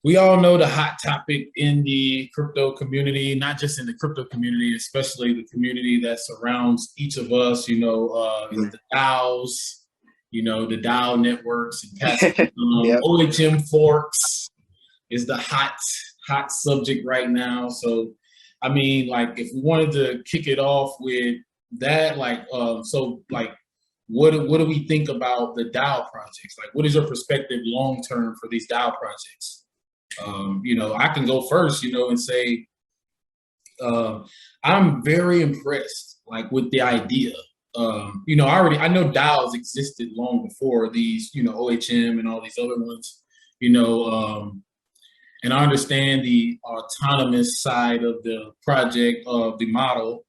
We all know the hot topic in the crypto community, not just in the crypto community, especially the community that surrounds each of us, is Mhm. the DAOs, the DAO networks and passive Yep. OHM forks is the hot subject right now. So, I mean, like, if we wanted to kick it off with that, what do we think about the DAO projects? Like, what is your perspective long term for these DAO projects? I can go first, and say uh, I'm very impressed, like, with the idea. I know DAOs existed long before these, OHM and all these other ones, you know, um, and I understand the autonomous side of the project of the model,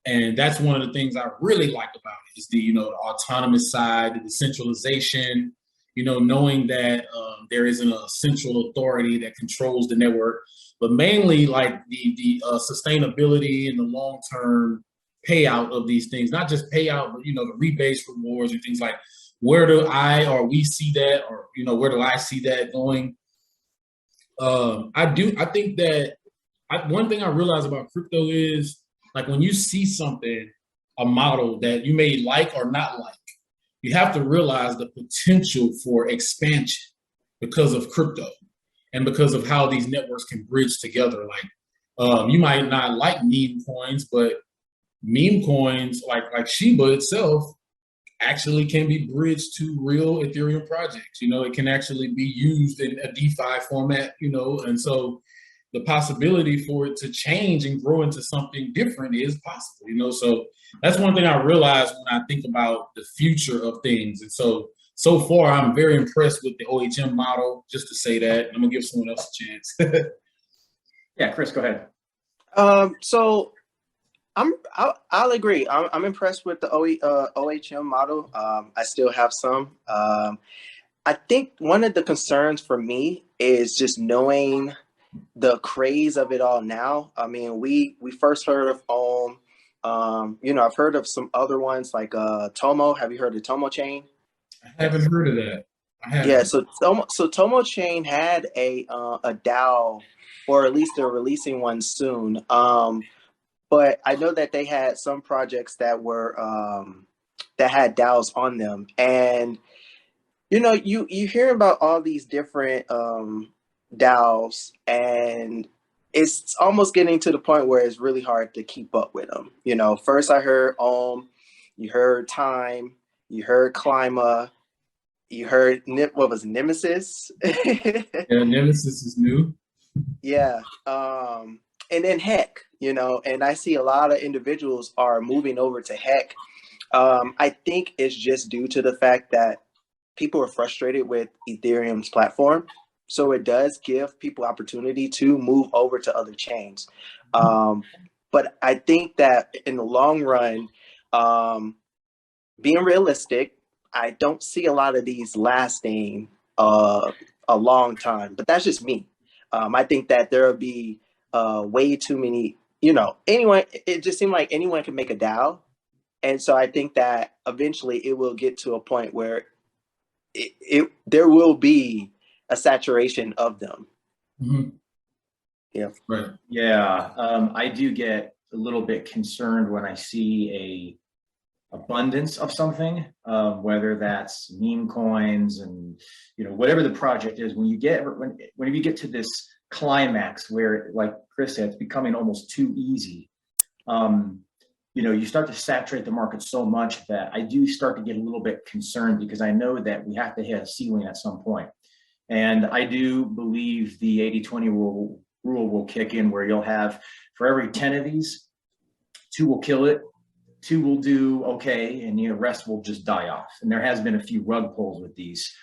and that's one of the things I really like about it is the autonomous side, the decentralization, knowing that there isn't a central authority that controls the network, but mainly like the sustainability and the long term payout of these things, not just payout, but the rebates, rewards, and things like where do I or we see that, or where do I see that going? I think that one thing I realize about crypto is like when you see something, a model that you may like or not like, you have to realize the potential for expansion because of crypto and because of how these networks can bridge together. Like you might not like meme coins, but meme coins like Shiba itself actually can be bridged to real Ethereum projects. It can actually be used in a DeFi format, and so the possibility for it to change and grow into something different is possible. So that's one thing I realize when I think about the future of things. And so far, I'm very impressed with the OHM model, just to say that. I'm going to give someone else a chance. Yeah, Chris, go ahead. So I'll agree. I'm impressed with the OHM model. I still have some. I think one of the concerns for me is just knowing the craze of it all now. I mean, we first heard of Ohm. I've heard of some other ones like Tomo. Have you heard of Tomo Chain? I haven't heard of that. I Yeah, haven't. so Tomo Chain had a DAO, or at least they're releasing one soon. But I know that they had some projects that were that had DAOs on them, and you hear about all these different DAOs, and it's almost getting to the point where it's really hard to keep up with them. First I heard you heard Time, you heard Clima, you heard what was it, Nemesis? Yeah, Nemesis is new. Yeah. And then Heck, and I see a lot of individuals are moving over to Heck. I think it's just due to the fact that people are frustrated with Ethereum's platform. So it does give people opportunity to move over to other chains. But I think that in the long run, being realistic, I don't see a lot of these lasting a long time. But that's just me. I think that there will be way too many, anyone, it just seemed like anyone can make a DAO. And so I think that eventually it will get to a point where there will be a saturation of them. Mm-hmm. Yeah. Right. Yeah, I do get a little bit concerned when I see a abundance of something, whether that's meme coins and whatever the project is. When you get to this climax where, like Chris said, it's becoming almost too easy. You start to saturate the market so much that I do start to get a little bit concerned, because I know that we have to hit a ceiling at some point. And I do believe the 80-20 rule will kick in, where you'll have, for every 10 of these, 2 will kill it, 2 will do okay, and the rest will just die off. And there has been a few rug pulls with these.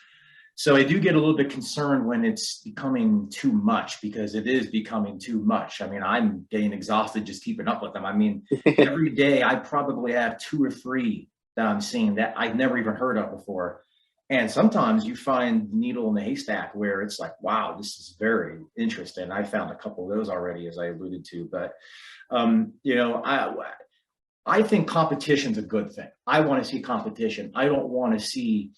So I do get a little bit concerned when it's becoming too much, because it is becoming too much. I mean, I'm getting exhausted just keeping up with them. I mean, every day I probably have 2 or 3 that I'm seeing that I've never even heard of before. And sometimes you find the needle in the haystack where it's like, wow, this is very interesting. I found a couple of those already, as I alluded to. But, I think competition's a good thing. I want to see competition. I don't want to see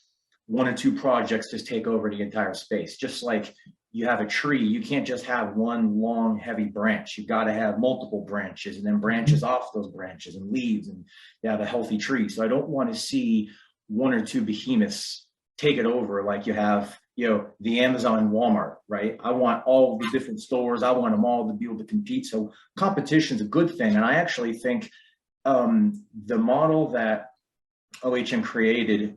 1 or 2 projects just take over the entire space. Just like, you have a tree, you can't just have one long, heavy branch. You've got to have multiple branches and then branches off those branches and leaves, and you have a healthy tree. So I don't want to see one or two behemoths take it over like you have, you know, the Amazon and Walmart, right? I want all the different stores. I want them all to be able to compete. So competition is a good thing. And I actually think the model that OHM created,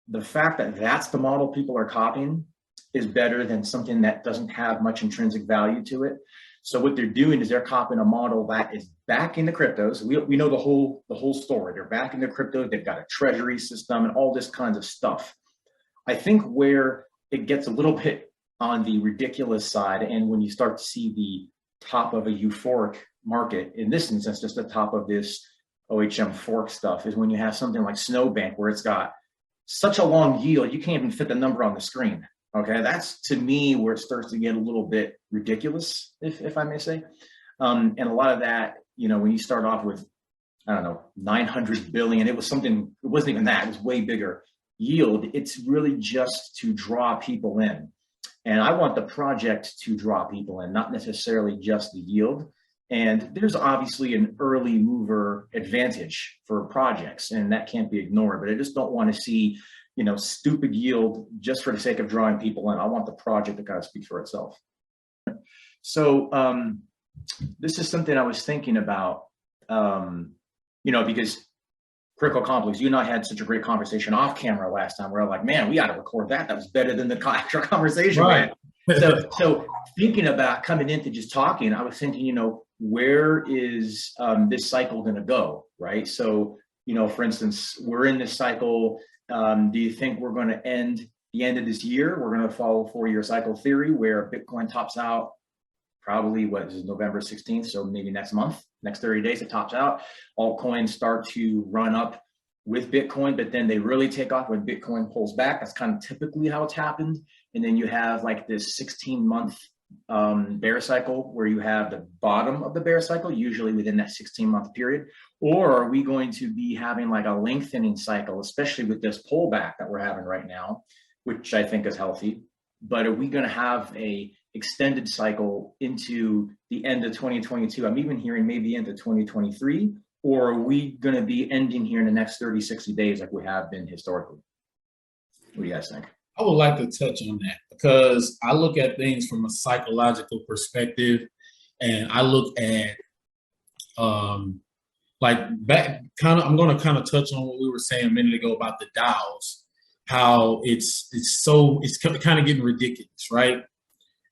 the fact that that's the model people are copying is better than something that doesn't have much intrinsic value to it. So what they're doing is they're copying a model that is backing the cryptos. We know the whole story. They're backing the crypto. They've got a treasury system and all this kinds of stuff. I think where it gets a little bit on the ridiculous side, and when you start to see the top of a euphoric market, in this instance, just the top of this OHM fork stuff, is when you have something like Snowbank, where it's got such a long yield, you can't even fit the number on the screen. Okay, that's to me where it starts to get a little bit ridiculous, if I may say. And a lot of that, you know, when you start off with, I don't know, 900 billion, it wasn't even that, it was way bigger yield. It's really just to draw people in. And I want the project to draw people in, not necessarily just the yield. And there's obviously an early mover advantage for projects, and that can't be ignored, but I just don't want to see, you know, stupid yield just for the sake of drawing people in. I want the project to kind of speak for itself. So this is something I was thinking about, you know, because Critical Complex, you and I had such a great conversation off camera last time. We're like, man, we got to record that. That was better than the actual conversation. Right. So thinking about coming into just talking, I was thinking, you know, where is this cycle going to go, right? So, you know, for instance, we're in this cycle. Do you think we're going to end the end of this year? We're going to follow 4-year cycle theory where Bitcoin tops out probably November 16th. So maybe next month, next 30 days, it tops out. Altcoins start to run up with Bitcoin, but then they really take off when Bitcoin pulls back. That's kind of typically how it's happened. And then you have like this 16-month bear cycle where you have the bottom of the bear cycle, usually within that 16-month period. Or are we going to be having like a lengthening cycle, especially with this pullback that we're having right now, which I think is healthy? But are we going to have a extended cycle into the end of 2022? I'm even hearing maybe into 2023, or are we going to be ending here in the next 30, 60 days like we have been historically? What do you guys think? I would like to touch on that because I look at things from a psychological perspective, and I look at I'm going to kind of touch on what we were saying a minute ago about the DAOs, how it's kind of getting ridiculous, right?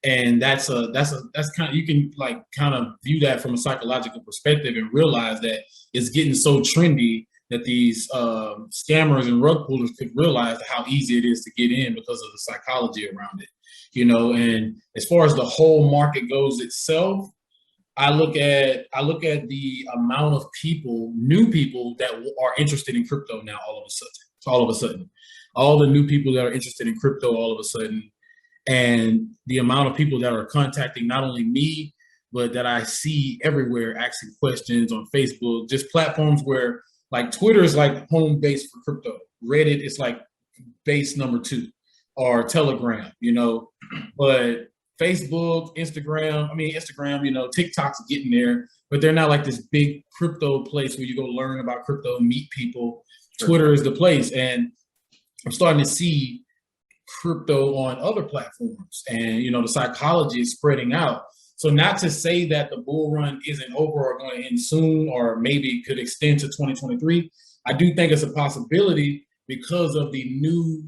And that's kind of, you can like kind of view that from a psychological perspective and realize that it's getting so trendy that these scammers and rug pullers could realize how easy it is to get in because of the psychology around it, you know. And as far as the whole market goes itself, I look at the amount of people, new people that are interested in crypto now. All of a sudden, all the new people that are interested in crypto all of a sudden. And the amount of people that are contacting not only me, but that I see everywhere asking questions on Facebook, just platforms where like Twitter is like home base for crypto. Reddit is like base number 2, or Telegram, you know. But Facebook, Instagram, you know, TikTok's getting there, but they're not like this big crypto place where you go learn about crypto, meet people. Twitter is the place. And I'm starting to see crypto on other platforms, and you know, the psychology is spreading out. So not to say that the bull run isn't over or going to end soon, or maybe could extend to 2023. I do think it's a possibility because of the new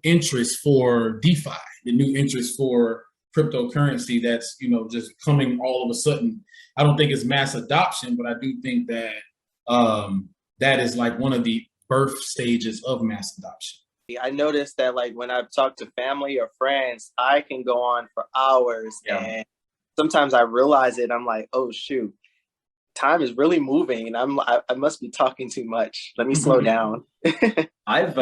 interest for DeFi, the new interest for cryptocurrency that's, you know, just coming all of a sudden. I don't think it's mass adoption, but I do think that that is like one of the birth stages of mass adoption. I noticed that like when I've talked to family or friends, I can go on for hours, and sometimes I realize it. I'm like, oh shoot, time is really moving, and I must be talking too much. Let me slow down. I've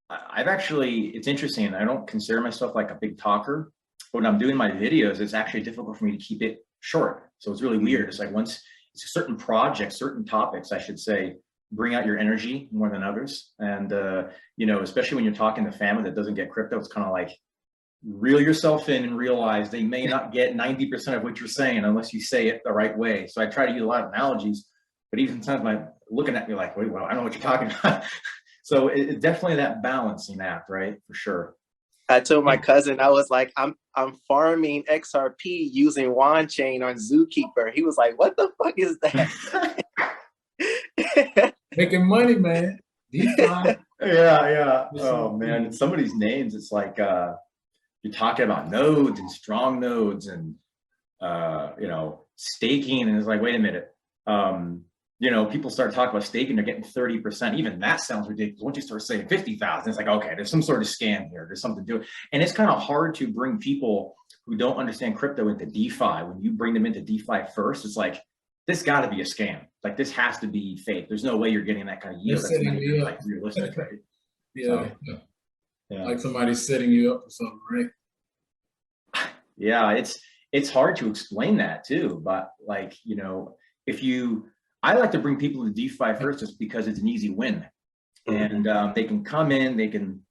actually, it's interesting. I don't consider myself like a big talker. When I'm doing my videos, it's actually difficult for me to keep it short. So it's really weird. It's like once it's certain projects, certain topics, I should say, bring out your energy more than others. And, you know, especially when you're talking to family that doesn't get crypto, it's kind of like, reel yourself in and realize they may not get 90% of what you're saying unless you say it the right way. So I try to use a lot of analogies, but even sometimes my looking at me like, wait, well, I know what you're talking about. So it's definitely that balancing act, right? For sure. I told my cousin, I was like, I'm farming XRP using Wand Chain on Zookeeper. He was like, what the fuck is that? Making money, man. DeFi. Yeah. Oh man, some of these names, it's like you're talking about nodes and strong nodes and staking, and it's like, wait a minute. People start talking about staking, they're getting 30%. Even that sounds ridiculous. Once you start saying 50,000, it's like, okay, there's some sort of scam here. There's something to it. And it's kind of hard to bring people who don't understand crypto into DeFi. When you bring them into DeFi first, it's like, this got to be a scam. Like, this has to be fake. There's no way you're getting that kind of yield. That's not even, like, realistic, right? Yeah. Like somebody's setting you up for something, right? Yeah, it's hard to explain that too. But like, I like to bring people to DeFi first just because it's an easy win. And they can come in, they can,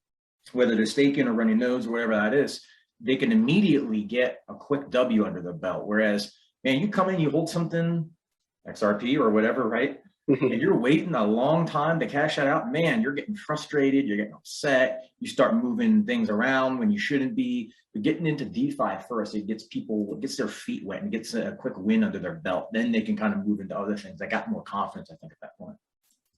whether they're staking or running nodes or whatever that is, they can immediately get a quick W under their belt. Whereas, man, you come in, you hold something, XRP or whatever, right? And you're waiting a long time to cash that out, man, you're getting frustrated, you're getting upset, you start moving things around when you shouldn't be. But getting into DeFi first, it gets their feet wet and gets a quick win under their belt. Then they can kind of move into other things. I got more confidence, I think, at that point.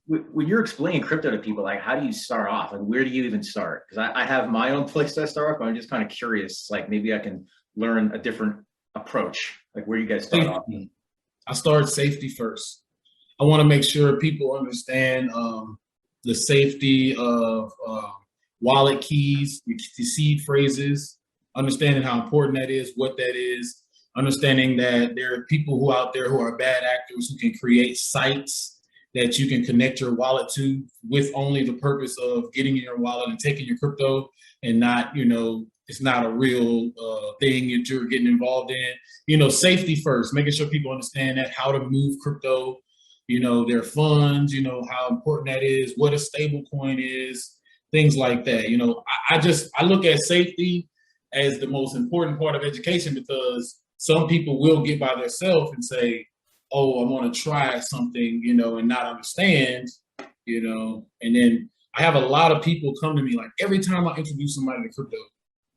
When you're explaining crypto to people, like, how do you start off? Like, where do you even start? Because I have my own place that I start off, but I'm just kind of curious, like, maybe I can learn a different approach. Like, where do you guys start off? I start safety first. I want to make sure people understand the safety of wallet keys, the seed phrases, understanding how important that is, what that is, understanding that there are people who out there who are bad actors who can create sites that you can connect your wallet to with only the purpose of getting in your wallet and taking your crypto, and not, it's not a real thing that you're getting involved in. Safety first, making sure people understand that, how to move crypto, their funds, how important that is, what a stable coin is, things like that. I look at safety as the most important part of education, because some people will get by themselves and say, oh, I want to try something, and not understand, and then I have a lot of people come to me, like, every time I introduce somebody to crypto,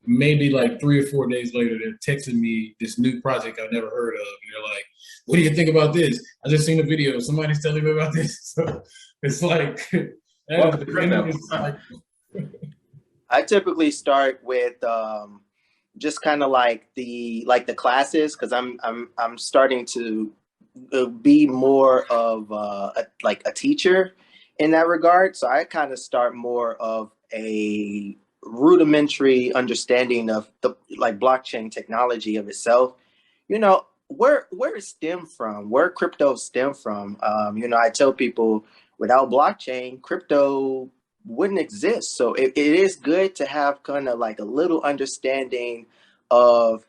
maybe like 3 or 4 days later, they're texting me this new project I've never heard of. And they're like, what do you think about this? I just seen a video. Somebody's telling me about this. So it's like, I typically start with just kind of like the classes, because I'm starting to be more of a teacher in that regard. So I kind of start more of a rudimentary understanding of the blockchain technology of itself. Where it stemmed from, where crypto stemmed from. I tell people, without blockchain, crypto wouldn't exist. So it is good to have kind of like a little understanding of,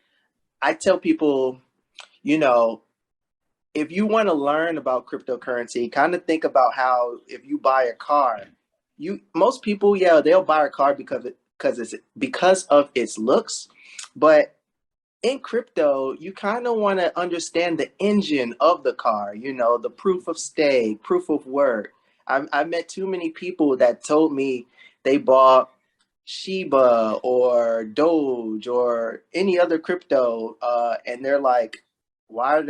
I tell people, if you want to learn about cryptocurrency, kind of think about how, if you buy a car, most people, they'll buy a car because of its looks. But in crypto, you kind of want to understand the engine of the car, the proof of stake, proof of work. I met too many people that told me they bought Shiba or Doge or any other crypto, and they're like, why are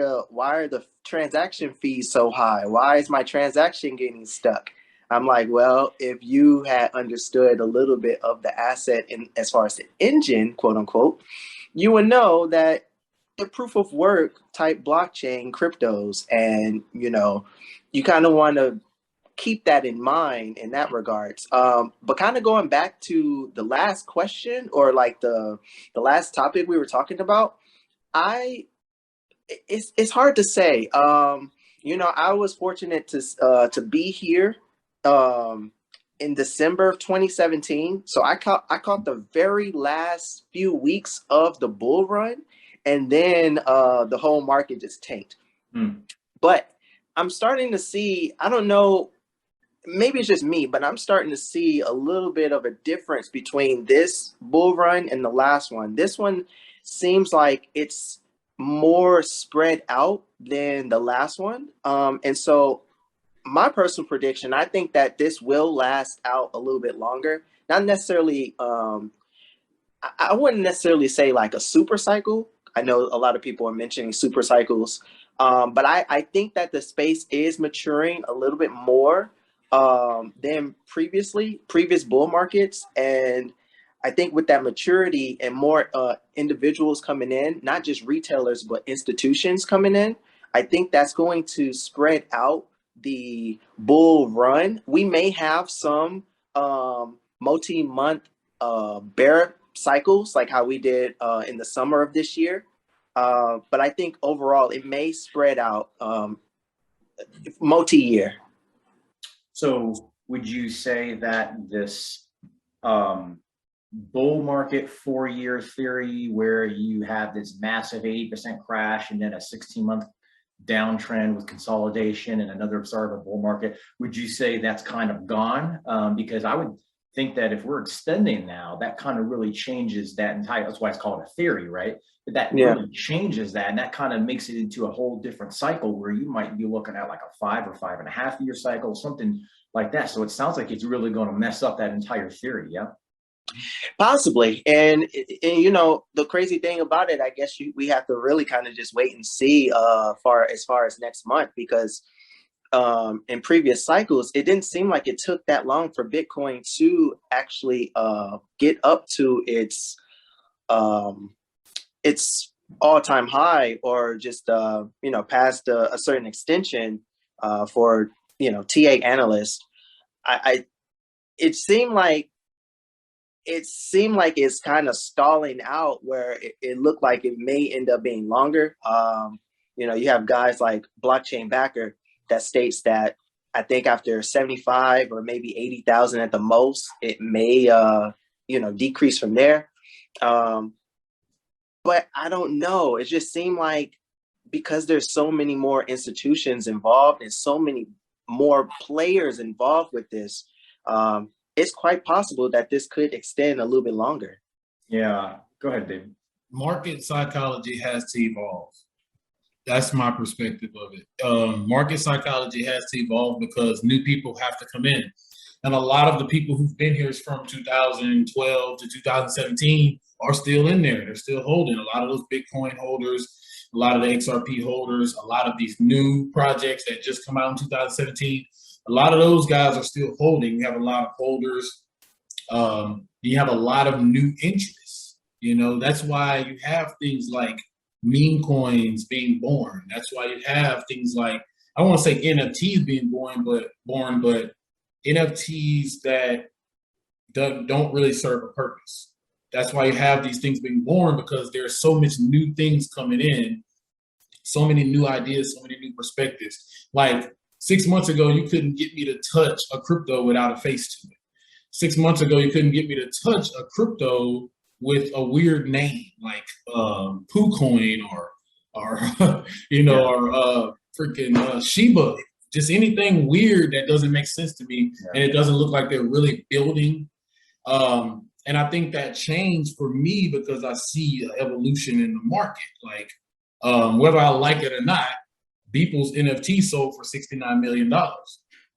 the transaction fees so high? Why is my transaction getting stuck? I'm like, well, if you had understood a little bit of the asset in as far as the engine, quote unquote, you would know that the proof of work type blockchain cryptos, and you kind of want to keep that in mind in that regards. But kind of going back to the last question, or like the last topic we were talking about, it's hard to say. I was fortunate to be here in December of 2017. So I caught the very last few weeks of the bull run, and then the whole market just tanked. But I'm starting to see, I don't know, maybe it's just me, but I'm starting to see a little bit of a difference between this bull run and the last one. This one seems like it's more spread out than the last one. And so my personal prediction, I think that this will last out a little bit longer. Not necessarily, I wouldn't necessarily say like a super cycle. I know a lot of people are mentioning super cycles, but I think that the space is maturing a little bit more than previous bull markets. And I think with that maturity and more individuals coming in, not just retailers, but institutions coming in, I think that's going to spread out the bull run. We may have some multi-month bear cycles like how we did in the summer of this year. But I think overall it may spread out multi-year. So would you say that this bull market 4-year theory where you have this massive 80% crash and then a 16-month downtrend with consolidation and another start of a bull market, would you say that's kind of gone? Because I would think that if we're extending now, that kind of really changes that entire, that's why it's called a theory, right? But that really changes that, and that kind of makes it into a whole different cycle where you might be looking at like a 5 or 5.5 year cycle, something like that. So it sounds like it's really going to mess up that entire theory. Yeah. Possibly. And you know, the crazy thing about it, I guess we have to really kind of just wait and see as far as next month, because in previous cycles, it didn't seem like it took that long for Bitcoin to actually get up to its all-time high, or just you know, past a certain extension for, you know, TA analysts. It seemed like it's kind of stalling out, where it looked like it may end up being longer. You know, you have guys like Blockchain Backer that states that I think after 75 or maybe 80,000 at the most, it may you know, decrease from there. But I don't know. It just seemed like because there's so many more institutions involved and so many more players involved with this, it's quite possible that this could extend a little bit longer. Yeah, go ahead, David. Market psychology has to evolve. That's my perspective of it. Market psychology has to evolve because new people have to come in. And a lot of the people who've been here from 2012 to 2017 are still in there. They're still holding. A lot of those Bitcoin holders, a lot of the XRP holders, a lot of these new projects that just come out in 2017, a lot of those guys are still holding. You have a lot of holders. You have a lot of new interests. You know, that's why you have things like meme coins being born. That's why you have things like, I don't want to say NFTs being born, but NFTs that don't really serve a purpose. That's why you have these things being born, because there's so much new things coming in, so many new ideas, so many new perspectives. Like 6 months ago, you couldn't get me to touch a crypto without a face to it. 6 months ago, you couldn't get me to touch a crypto with a weird name like PooCoin or you know, or freaking Shiba. Just anything weird that doesn't make sense to me, and it doesn't look like they're really building. And I think that changed for me because I see an evolution in the market. Like whether I like it or not, Beeple's NFT sold for $69 million.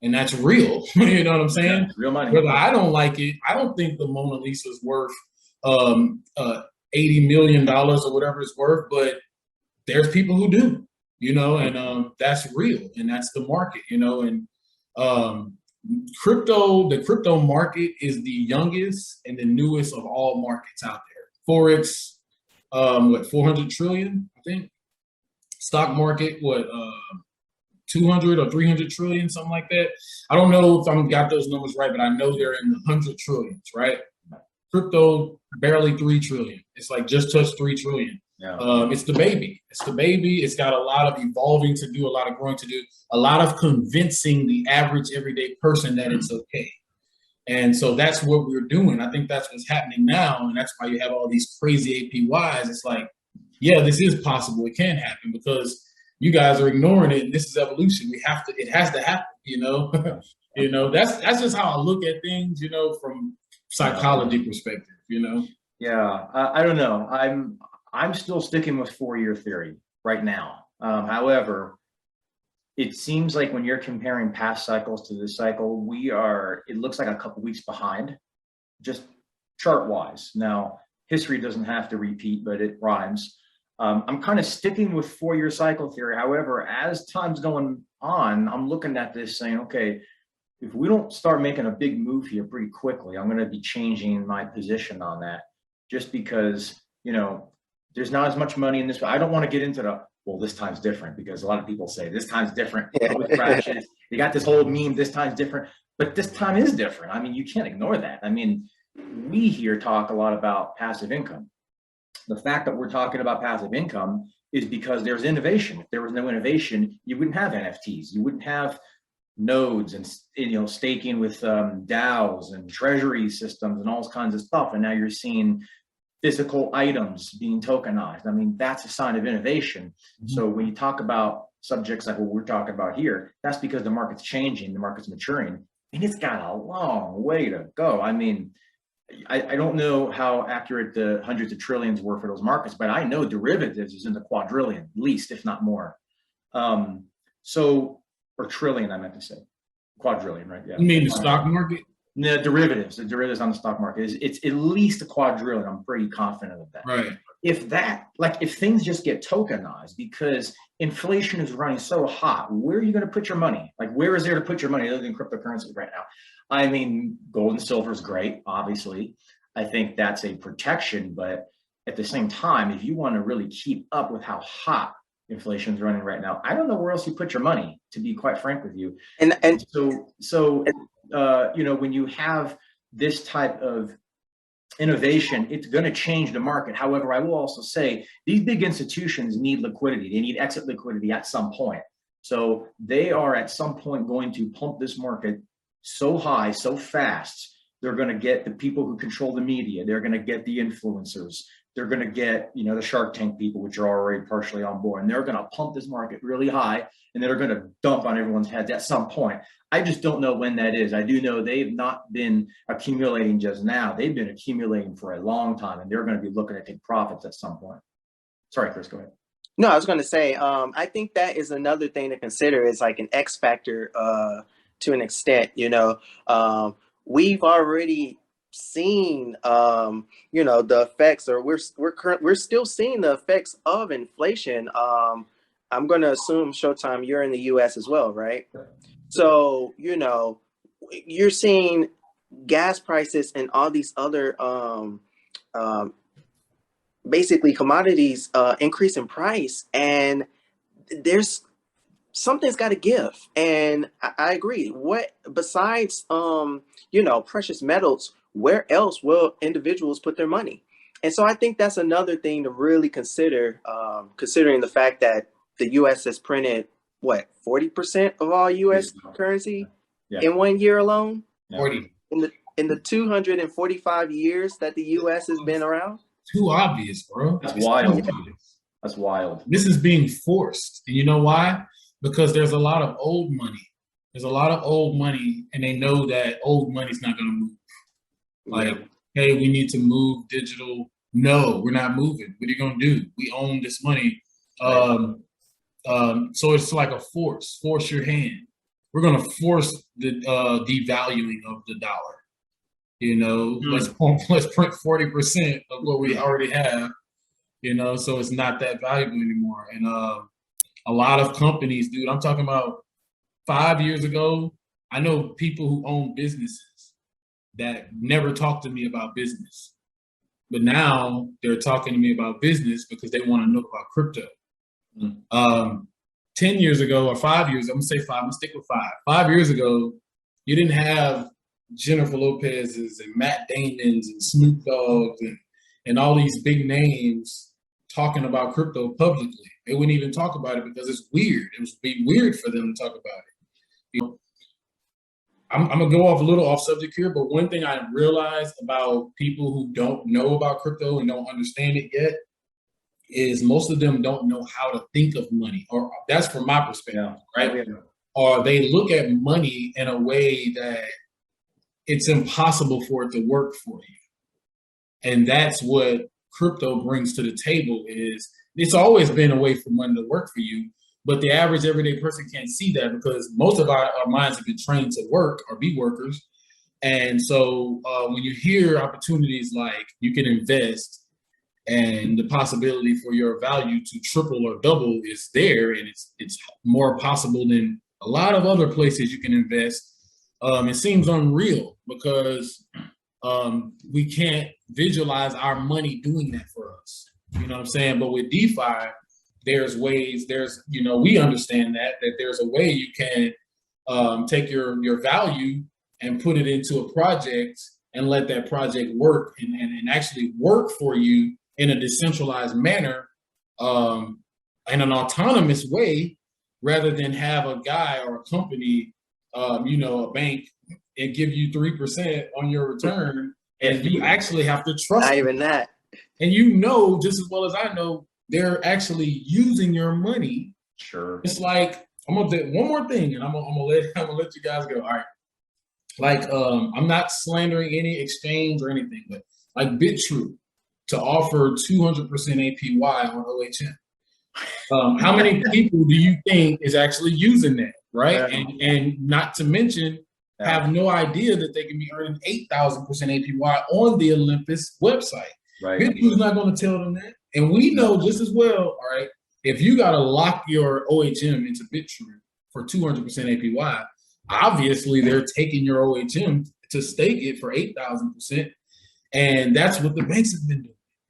And that's real. You know what I'm saying? Yeah, real money. Whether I don't like it, I don't think the Mona Lisa is worth $80 million or whatever it's worth, but there's people who do, you know, and that's real, and that's the market, you know. And the crypto market is the youngest and the newest of all markets out there. Forex, 400 trillion, I think. Stock market, 200 or 300 trillion, something like that. I don't know if I'm got those numbers right, but I know they're in the 100 trillions, right? Crypto, barely 3 trillion. It's like just touched 3 trillion. Yeah. It's the baby. It's the baby. It's got a lot of evolving to do, a lot of growing to do, a lot of convincing the average everyday person that it's okay. And so that's what we're doing. I think that's what's happening now. And that's why you have all these crazy APYs. It's like, yeah, this is possible. It can happen because you guys are ignoring it. And this is evolution. It has to happen, you know? You know, that's just how I look at things, you know, from psychology perspective, you know. Yeah, I don't know. I'm still sticking with 4-year theory right now. However, it seems like when you're comparing past cycles to this cycle, it looks like a couple weeks behind, just chart wise. Now, history doesn't have to repeat, but it rhymes. I'm kind of sticking with 4-year cycle theory. However, as time's going on, I'm looking at this saying, okay, if we don't start making a big move here pretty quickly, I'm going to be changing my position on that, just because, you know, there's not as much money in this. I don't want to get into the, well, this time's different, because a lot of people say this time's different. It always crashes. You got this whole meme, this time's different, but this time is different. I mean, you can't ignore that. I mean, we here talk a lot about passive income. The fact that we're talking about passive income is because there's innovation. If there was no innovation, you wouldn't have NFTs. You wouldn't have nodes and, you know, staking with DAOs and treasury systems and all kinds of stuff. And now you're seeing physical items being tokenized. I mean, that's a sign of innovation. So when you talk about subjects like what we're talking about here, that's because the market's changing, the market's maturing, and it's got a long way to go. I mean, I don't know how accurate the hundreds of trillions were for those markets, but I know derivatives is in the quadrillion, at least, if not more. Or trillion, I meant to say. Quadrillion, right? Yeah. You mean the stock market? No, the derivatives on the stock market it's at least a quadrillion. I'm pretty confident of that. Right. If things just get tokenized, because inflation is running so hot, where are you going to put your money? Like, where is there to put your money other than cryptocurrency right now? I mean, gold and silver is great, obviously. I think that's a protection, but at the same time, if you want to really keep up with how hot inflation is running right now, I don't know where else you put your money, to be quite frank with you. And so you know, when you have this type of innovation, it's going to change the market. However, I will also say these big institutions need liquidity. They need exit liquidity at some point. So they are at some point going to pump this market so high, so fast. They're going to get the people who control the media. They're going to get the influencers. They're going to get, you know, the Shark Tank people, which are already partially on board. And they're going to pump this market really high, and they're going to dump on everyone's heads at some point. I just don't know when that is. I do know they've not been accumulating just now. They've been accumulating for a long time, and they're going to be looking to take profits at some point. Sorry, Chris, go ahead. No, I was going to say, I think that is another thing to consider. Is like an X factor to an extent. You know, we've already seen, you know, the effects, or we're still seeing the effects of inflation. I'm going to assume, Showtime, you're in the U.S. as well, right? So, you know, you're seeing gas prices and all these other basically commodities increase in price, and there's something's got to give. And I agree. What besides you know, precious metals, where else will individuals put their money? And so I think that's another thing to really consider, considering the fact that the U.S. has printed what, 40% of all U.S. currency in 1 year alone? 40. In the 245 years that the U.S. has been around? Too obvious, bro. That's wild. That's wild. This is being forced. And you know why? Because there's a lot of old money. There's a lot of old money, and they know that old money's not going to move. Like, hey, we need to move digital. No, we're not moving. What are you going to do? We own this money. So it's like a force your hand. We're going to force the devaluing of the dollar. You know, let's print 40% of what we already have, you know, so it's not that valuable anymore. And a lot of companies, dude, I'm talking about 5 years ago, I know people who own businesses that never talked to me about business. But now they're talking to me about business because they want to know about crypto. 10 years ago or 5 years, I'm gonna say 5, I'm gonna stick with 5. 5 years ago, you didn't have Jennifer Lopez's and Matt Damon's and Snoop Dogg's and all these big names talking about crypto publicly. They wouldn't even talk about it because it's weird. It would be weird for them to talk about it. You know, I'm gonna go off a little off subject here, but one thing I realized about people who don't know about crypto and don't understand it yet is most of them don't know how to think of money, or that's from my perspective, right? or they look at money in a way that it's impossible for it to work for you. And that's what crypto brings to the table. Is it's always been a way for money to work for you, but the average everyday person can't see that because most of our minds have been trained to work or be workers. And so when you hear opportunities like you can invest and the possibility for your value to triple or double is there, and it's more possible than a lot of other places you can invest, it seems unreal because we can't visualize our money doing that for us. You know what I'm saying? But with DeFi, there's ways, we understand that there's a way you can take your value and put it into a project and let that project work and actually work for you in a decentralized manner, in an autonomous way, rather than have a guy or a company, a bank, and give you 3% on your return, and you actually have to trust. Not even that. And just as well as I know, they're actually using your money. Sure. It's like I'm gonna do one more thing, and I'm gonna let you guys go. All right. Like I'm not slandering any exchange or anything, but like BitTrue to offer 200% APY on OHM. How many people do you think is actually using that, right? And not to mention have no idea that they can be earning 8,000% APY on the Olympus website. Right. BitTrue's not going to tell them that. And we know just as well, all right, if you got to lock your OHM into BitTrue for 200% APY, obviously they're taking your OHM to stake it for 8,000%. And that's what the banks have been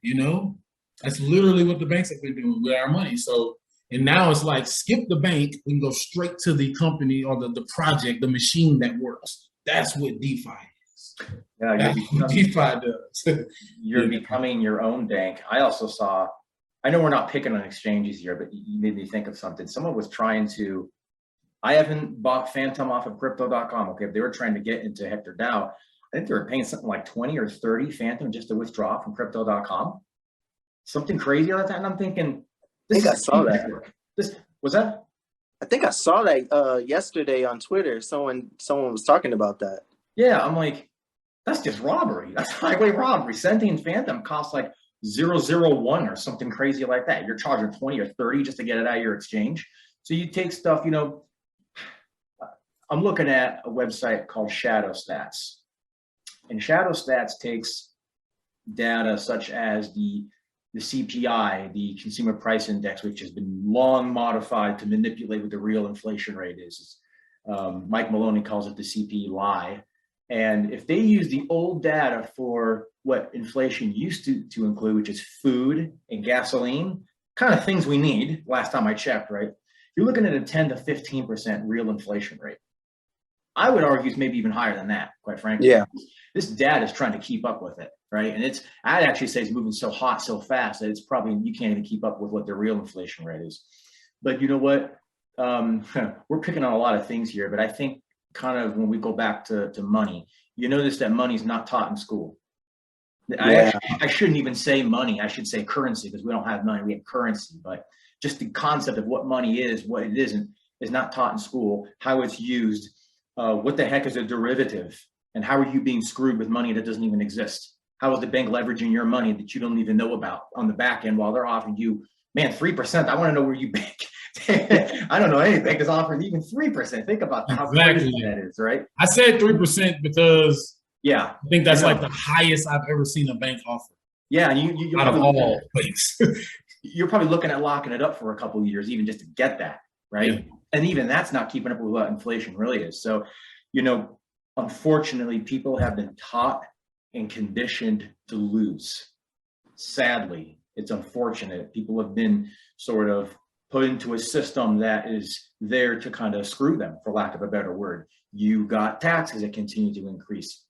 doing. That's literally what the banks have been doing with our money. So, and now it's like, skip the bank, we can go straight to the company or the project, the machine that works. That's what DeFi is. Yeah, that's what DeFi does. You're becoming your own bank. I also saw, I know we're not picking on exchanges here, but you made me think of something. Someone was trying to, I haven't bought Phantom off of crypto.com. Okay, if they were trying to get into Hector DAO, I think they were paying something like 20 or 30 Phantom just to withdraw from crypto.com. Something crazy like that. And I'm thinking, I think I saw that. Was that? I think I saw that yesterday on Twitter. Someone was talking about that. Yeah, I'm like, that's just robbery. That's highway robbery. Sending Phantom costs like 0.001 or something crazy like that. You're charging 20 or 30 just to get it out of your exchange. So you take stuff, I'm looking at a website called Shadow Stats. And Shadow Stats takes data such as the CPI, the Consumer Price Index, which has been long modified to manipulate what the real inflation rate is. Mike Maloney calls it the CPI. And if they use the old data for what inflation used to include, which is food and gasoline, kind of things we need, last time I checked, right? You're looking at a 10 to 15% real inflation rate. I would argue it's maybe even higher than that, quite frankly. Yeah. This data is trying to keep up with it, right? And I'd actually say it's moving so hot, so fast that it's probably, you can't even keep up with what the real inflation rate is. But you know what? We're picking on a lot of things here, but I think kind of when we go back to money, you notice that money's not taught in school. Yeah. I shouldn't even say money. I should say currency, because we don't have money, we have currency. But just the concept of what money is, what it isn't, is not taught in school. How it's used, what the heck is a derivative, and how are you being screwed with money that doesn't even exist? How is the bank leveraging your money that you don't even know about on the back end while they're offering you, man, 3%? I want to know where you bank. I don't know any bank is offering even 3%. Think about how crazy that is, right? I said 3% because I think that's like the highest I've ever seen a bank offer. Yeah, and you're out of all banks. You're probably looking at locking it up for a couple of years, even just to get that, right? Yeah. And even that's not keeping up with what inflation really is. So, unfortunately, people have been taught and conditioned to lose. Sadly, it's unfortunate. People have been sort of put into a system that is there to kind of screw them, for lack of a better word. You got taxes that continue to increase.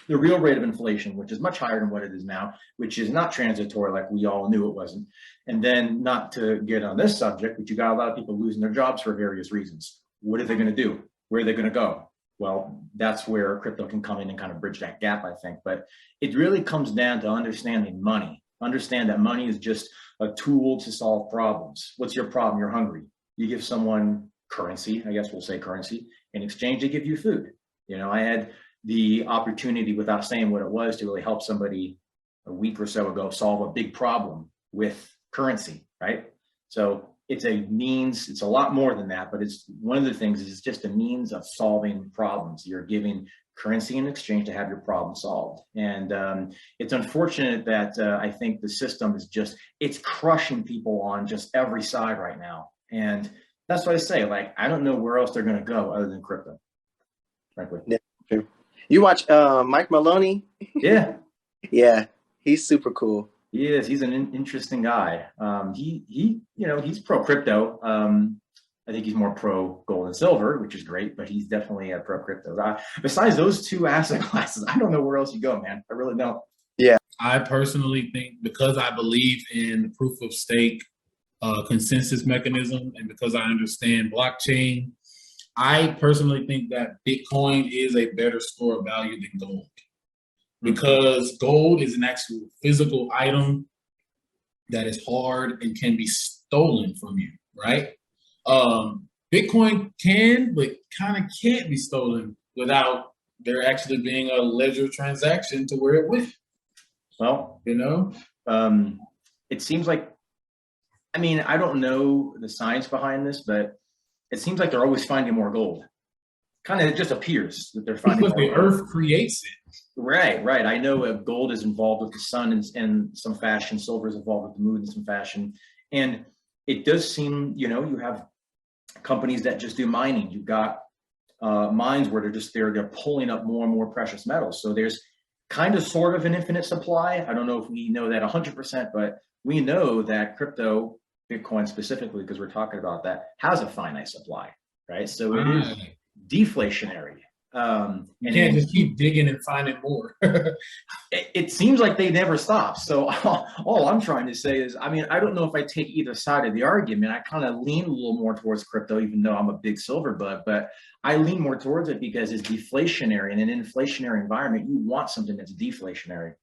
The real rate of inflation, which is much higher than what it is now, which is not transitory like we all knew it wasn't. And then, not to get on this subject, but you got a lot of people losing their jobs for various reasons. What are they going to do? Where are they going to go? Well, that's where crypto can come in and kind of bridge that gap, I think. But it really comes down to understanding money. Understand that money is just a tool to solve problems. What's your problem? You're hungry. You give someone currency, I guess we'll say currency. In exchange, they give you food. You know, I had the opportunity, without saying what it was, to really help somebody a week or so ago solve a big problem with currency, right? So it's a means, it's a lot more than that, but it's one of the things is it's just a means of solving problems. You're giving currency in exchange to have your problem solved. And it's unfortunate that I think the system is just, it's crushing people on just every side right now. And that's what I say, like, I don't know where else they're going to go other than crypto, frankly. Yeah. You watch Mike Maloney? Yeah. Yeah, he's super cool. He is. He's an interesting guy. You know, he's pro crypto. I think he's more pro gold and silver, which is great, but he's definitely a pro crypto. Besides those two asset classes, I don't know where else you go, man. I really don't. Yeah. I personally think, because I believe in the proof of stake consensus mechanism, and because I understand blockchain, I personally think that Bitcoin is a better store of value than gold. Because gold is an actual physical item that is hard and can be stolen from you, right? Bitcoin can, but kind of can't be stolen without there actually being a ledger transaction to where it went. Well, You know? it seems like, I mean, I don't know the science behind this, but it seems like they're always finding more gold. Kind of, it just appears that they're finding Because more the gold. earth creates it. Right. I know gold is involved with the sun in some fashion. Silver is involved with the moon in some fashion. And it does seem, you know, you have companies that just do mining. You've got mines where they're pulling up more and more precious metals. So there's kind of sort of an infinite supply. I don't know if we know that 100%, but we know that crypto, Bitcoin specifically, because we're talking about that, has a finite supply, right? So it is deflationary. You can't just keep digging and finding more. It seems like they never stop. So all I'm trying to say is, I mean, I don't know if I take either side of the argument. I kind of lean a little more towards crypto, even though I'm a big silver bug, but I lean more towards it because it's deflationary. In an inflationary environment, you want something that's deflationary.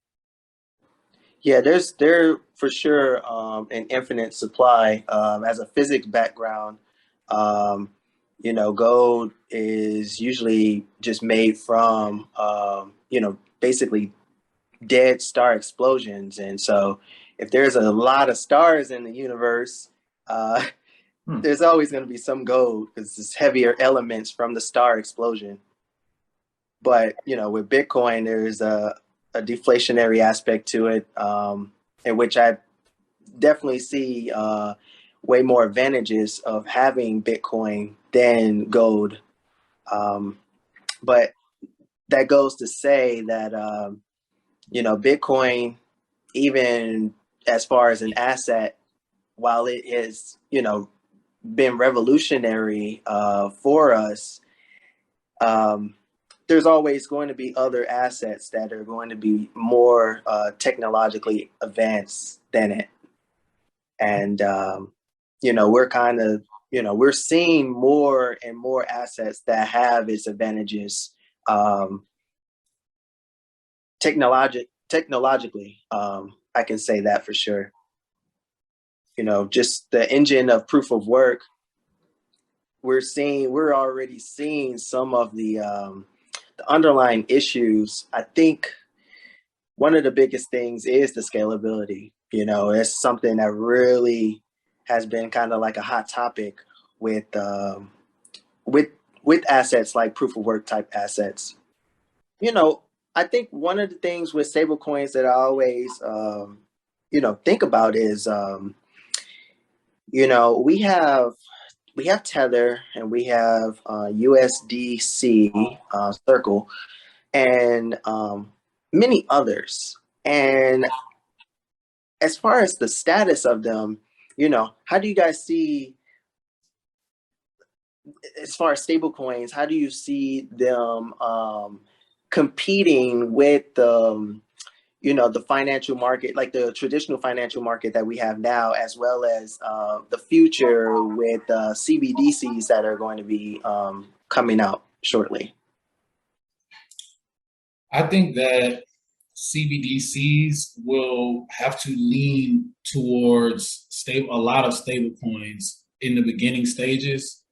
Yeah, there for sure an infinite supply. As a physics background, you know, gold is usually just made from, you know, basically dead star explosions. And so if there's a lot of stars in the universe, there's always going to be some gold because it's heavier elements from the star explosion. But, you know, with Bitcoin, there's a deflationary aspect to it, in which I definitely see way more advantages of having Bitcoin than gold. But that goes to say that, you know, Bitcoin, even as far as an asset, while it has, you know, been revolutionary for us, there's always going to be other assets that are going to be more technologically advanced than it. And, you know, we're kind of, you know, we're seeing more and more assets that have its advantages technologically. I can say that for sure. You know, just the engine of proof of work, we're already seeing some of the underlying issues. I think one of the biggest things is the scalability. You know, it's something that really has been kind of like a hot topic with assets like proof of work type assets. You know, I think one of the things with stable coins that I always you know, think about is you know, we have Tether and we have USDC Circle and many others. And as far as the status of them, you know, how do you guys see, as far as stable coins, how do you see them competing with you know, the financial market, like the traditional financial market that we have now, as well as the future with CBDCs that are going to be coming out shortly? I think that CBDCs will have to lean towards a lot of stable coins in the beginning stages.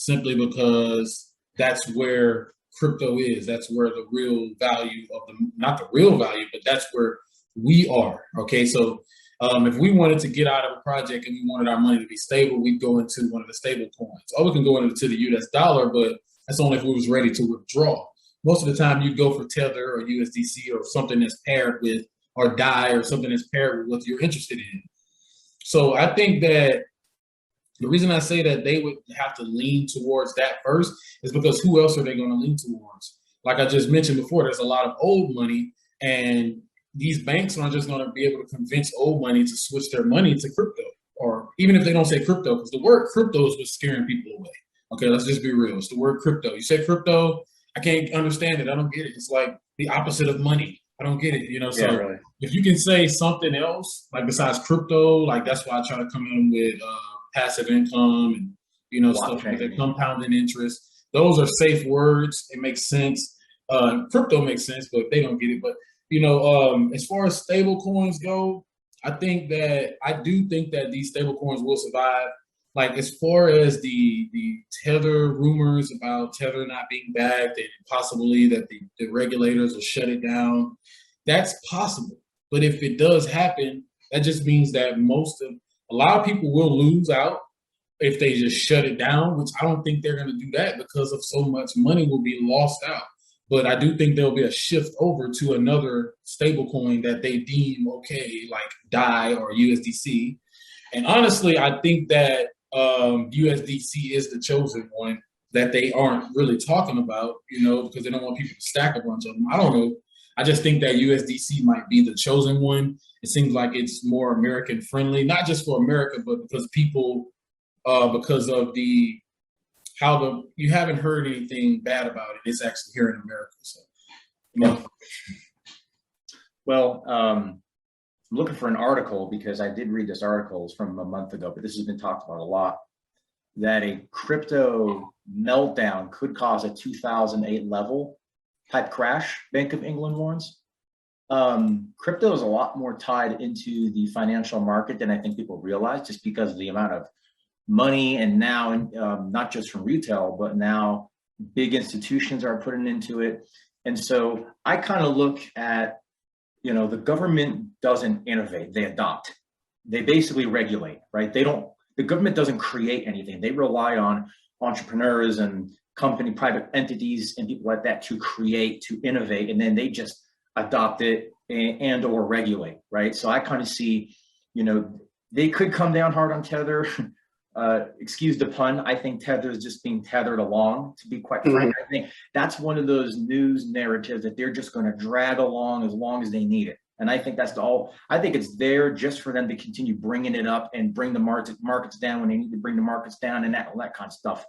simply because that's where crypto is. That's where the real value of not the real value, but that's where we are. Okay, so if we wanted to get out of a project and we wanted our money to be stable, we'd go into one of the stable coins. Or we can go into the US dollar, but that's only if we was ready to withdraw. Most of the time you'd go for Tether or USDC or something that's paired with, or DAI or something that's paired with what you're interested in. So I think that the reason I say that they would have to lean towards that first is because who else are they going to lean towards? Like I just mentioned before, there's a lot of old money, and these banks aren't just going to be able to convince old money to switch their money to crypto, or even if they don't say crypto, because the word crypto is what's scaring people away. Okay, let's just be real. It's the word crypto. You say crypto, I can't understand it. I don't get it. It's like the opposite of money. I don't get it. You know, so Yeah, really. if you can say something else, like besides crypto, like that's why I try to come in with passive income and, you know, stuff like that, compounding interest. Those are safe words. It makes sense. Crypto makes sense, but they don't get it. But, you know, as far as stable coins go, I do think that these stable coins will survive. Like as far as the Tether rumors about Tether not being backed and possibly that the regulators will shut it down, that's possible. But if it does happen, that just means that a lot of people will lose out if they just shut it down, which I don't think they're going to do that because of so much money will be lost out. But I do think there'll be a shift over to another stable coin that they deem okay, like DAI or USDC. And honestly, I think that USDC is the chosen one that they aren't really talking about, you know, because they don't want people to stack a bunch of them. I don't know. I just think that USDC might be the chosen one. It seems like it's more American friendly, not just for America, but because people, because of you haven't heard anything bad about it. It's actually here in America. So, you know. Well, I'm looking for an article because I did read this article. It's from a month ago, but this has been talked about a lot, that a crypto meltdown could cause a 2008 level type crash, Bank of England warns. Crypto is a lot more tied into the financial market than I think people realize, just because of the amount of money, and now not just from retail, but now big institutions are putting into it. And so I kind of look at, you know, the government doesn't innovate, they adopt. They basically regulate, right? The government doesn't create anything. They rely on entrepreneurs and private entities and people like that to create, to innovate, and then they just adopt it and or regulate, right? So I kind of see, you know, they could come down hard on Tether. Excuse the pun. I think Tether is just being tethered along, to be quite frank. I think that's one of those news narratives that they're just going to drag along as long as they need it. And I think I think it's there just for them to continue bringing it up and bring the markets down when they need to bring the markets down and all that kind of stuff.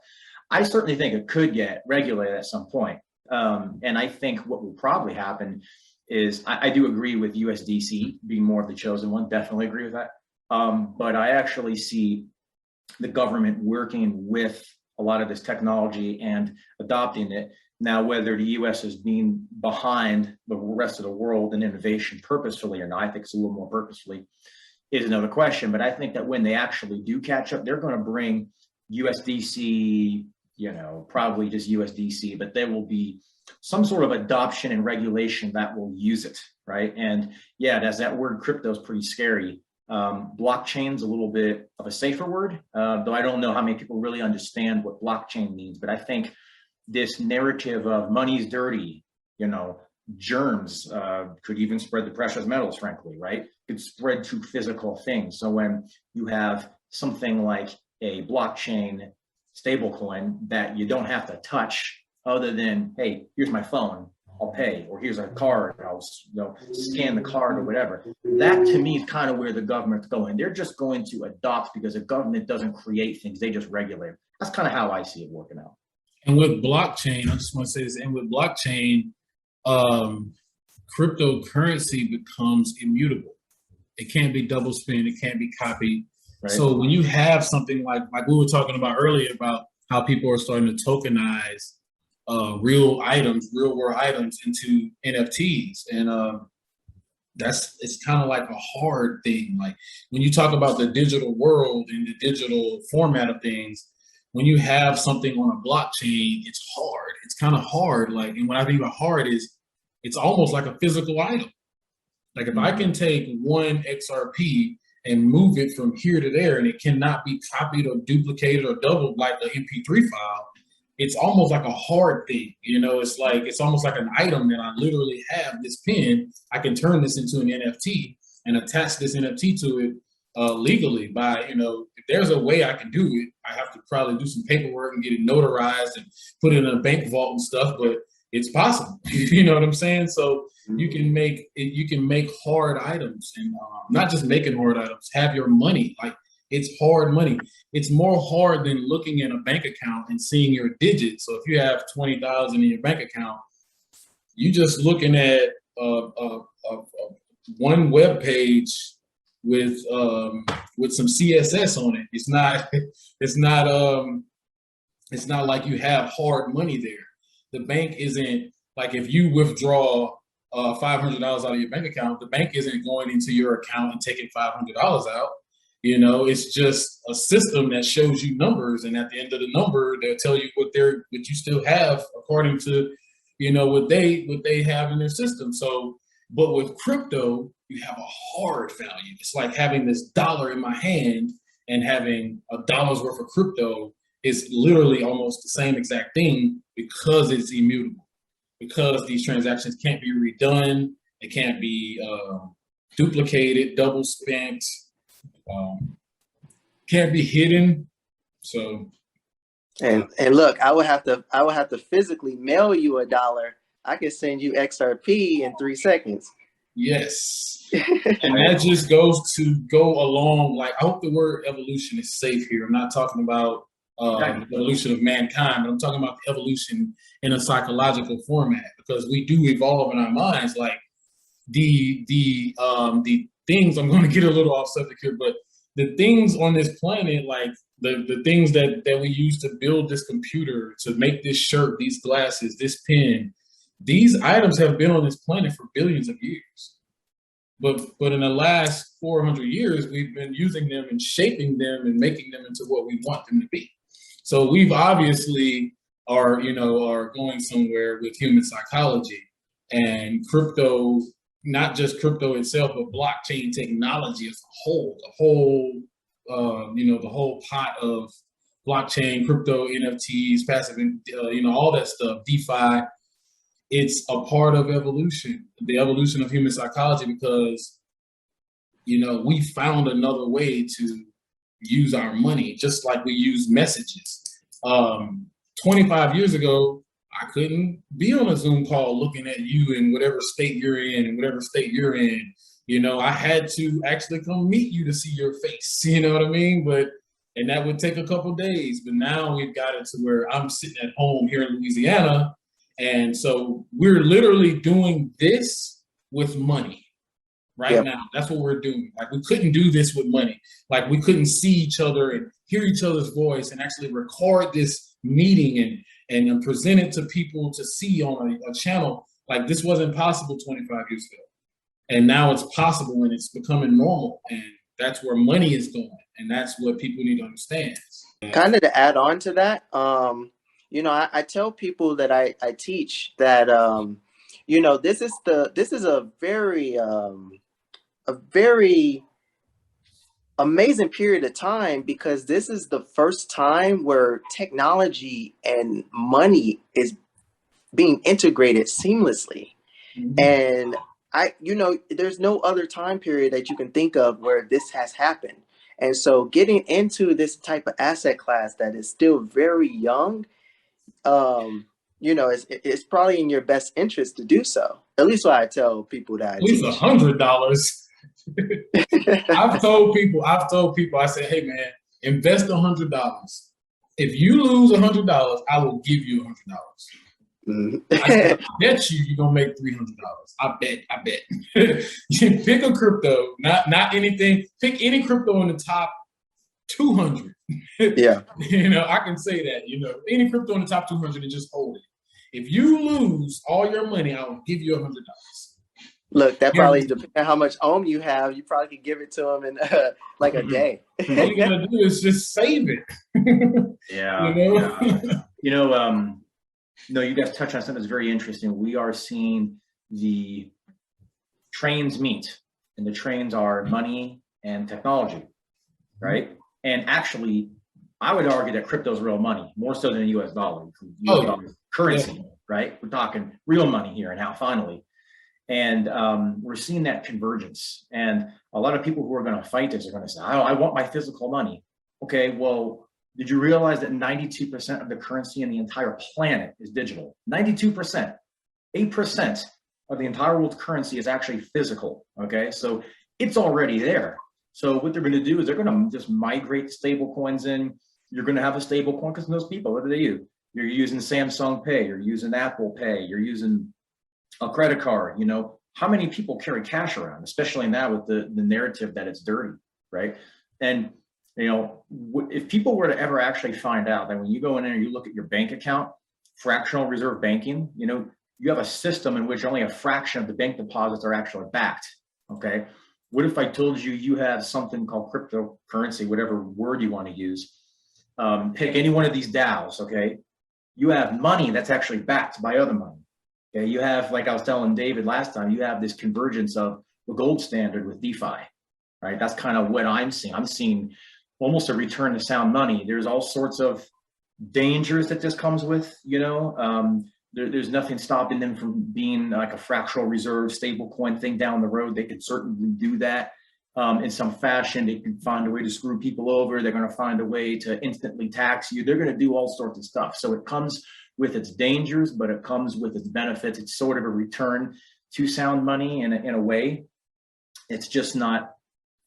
I certainly think it could get regulated at some point. And I think what will probably happen is, I do agree with USDC being more of the chosen one, definitely agree with that. But I actually see the government working with a lot of this technology and adopting it. Now, whether the US is being behind the rest of the world in innovation purposefully or not, I think it's a little more purposefully, is another question. But I think that when they actually do catch up, they're going to bring USDC, you know, probably just USDC, but there will be some sort of adoption and regulation that will use it, right? And yeah, that word crypto is pretty scary. Blockchain's a little bit of a safer word, though I don't know how many people really understand what blockchain means. But I think this narrative of money's dirty, you know, germs could even spread to precious metals, frankly, right? Could spread to physical things. So when you have something like a blockchain stablecoin that you don't have to touch, other than, hey, here's my phone, I'll pay, or here's a card, I'll scan the card or whatever. That to me is kind of where the government's going. They're just going to adopt, because the government doesn't create things, they just regulate. That's kind of how I see it working out. And with blockchain, I just want to say this, and with blockchain, cryptocurrency becomes immutable. It can't be double spent, it can't be copied. Right. So when you have something like we were talking about earlier about how people are starting to tokenize real world items into NFTs, and it's kind of like a hard thing. Like when you talk about the digital world and the digital format of things, when you have something on a blockchain, it's hard. It's kind of hard. Like, and what I think about hard is it's almost like a physical item. Like if I can take one XRP and move it from here to there, and it cannot be copied or duplicated or doubled like the MP3 file, it's almost like a hard thing. You know, it's like, it's almost like an item that I literally have this pen. I can turn this into an NFT and attach this NFT to it legally by, you know, if there's a way I can do it, I have to probably do some paperwork and get it notarized and put it in a bank vault and stuff, but it's possible. You know what I'm saying? So you can make hard items, and not just making hard items, have your money. Like, it's hard money. It's more hard than looking at a bank account and seeing your digits. So if you have 20,000 in your bank account, you just looking at one web page with some CSS on it. It's not like you have hard money there. The bank isn't like, if you withdraw $500 out of your bank account, the bank isn't going into your account and taking $500 out. You know, it's just a system that shows you numbers, and at the end of the number, they'll tell you what you still have according to, you know, what they have in their system. So, but with crypto, you have a hard value. It's like having this dollar in my hand and having $1 worth of crypto is literally almost the same exact thing, because it's immutable, because these transactions can't be redone, they can't be duplicated, double spent. Can't be hidden. So, and look, I would have to physically mail you $1. I could send you XRP in 3 seconds. Yes. And that just goes to go along. Like, I hope the word evolution is safe here. I'm not talking about the evolution of mankind, but I'm talking about the evolution in a psychological format, because we do evolve in our minds. Like, the things, I'm going to get a little off subject here, but the things on this planet, like the things that we use to build this computer, to make this shirt, these glasses, this pen, these items have been on this planet for billions of years. But in the last 400 years, we've been using them and shaping them and making them into what we want them to be. So we've obviously are going somewhere with human psychology, and crypto, not just crypto itself, but blockchain technology as a whole, the whole pot of blockchain, crypto, NFTs, passive, all that stuff, DeFi. It's a part of evolution, the evolution of human psychology, because, we found another way to use our money, just like we use messages. 25 years ago, I couldn't be on a Zoom call looking at you in whatever state you're in and whatever state you're in. I had to actually come meet you to see your face, you know what I mean? And that would take a couple days. But now we've got it to where I'm sitting at home here in Louisiana. And so we're literally doing this with money right now. That's what we're doing. Like, we couldn't do this with money. Like, we couldn't see each other and hear each other's voice and actually record this meeting and present it to people to see on a channel. Like, this wasn't possible 25 years ago. And now it's possible, and it's becoming normal. And that's where money is going. And that's what people need to understand. Kind of to add on to that, I tell people that I teach that, this is a very amazing period of time, because this is the first time where technology and money is being integrated seamlessly. And there's no other time period that you can think of where this has happened. And so getting into this type of asset class that is still very young, it's probably in your best interest to do so. At least what I tell people that at least $100. I've told people, I said, hey man, invest $100. If you lose $100, I will give you $100. I said, I bet you're gonna make $300. I bet. You pick a crypto, not anything. Pick any crypto in the top 200. Yeah. I can say that. Any crypto in the top 200 and just hold it. If you lose all your money, I will give you $100. Look, that Yeah. probably depends on how much ohm you have. You probably could give it to them in like a day. All you gotta do is just save it. Yeah. You know? Yeah. You know, no, you guys touched on something that's very interesting. We are seeing the trains meet, and the trains are money and technology, right? And actually, I would argue that crypto is real money, more so than the US dollar. US dollar is currency, right? We're talking real money here and now, finally. And we're seeing that convergence. And a lot of people who are going to fight this are going to say, I want my physical money. Okay, well, did you realize that 92% of the currency in the entire planet is digital? 92%. 8% of the entire world's currency is actually physical. Okay, so it's already there. So what they're going to do is they're going to just migrate stable coins in. You're going to have a stable coin because those people, what do they do? You're using Samsung Pay, you're using Apple Pay, you're using a credit card. You know, how many people carry cash around, especially now with the narrative that it's dirty, right? And you know, if people were to ever actually find out that when you go in there and you look at your bank account, fractional reserve banking, you know, you have a system in which only a fraction of the bank deposits are actually backed. Okay, what if I told you you have something called cryptocurrency, whatever word you want to use, pick any one of these DAOs, okay? You have money that's actually backed by other money. Okay, you have, like I was telling David last time, you have this convergence of the gold standard with DeFi, right? That's kind of what I'm seeing. I'm seeing almost a return to sound money. There's all sorts of dangers that this comes with, you know. There's nothing stopping them from being like a fractional reserve stable coin thing down the road. They could certainly do that in some fashion. They can find a way to screw people over. They're going to find a way to instantly tax you. They're going to do all sorts of stuff. So it comes with its dangers, but it comes with its benefits. It's sort of a return to sound money in a way. It's just not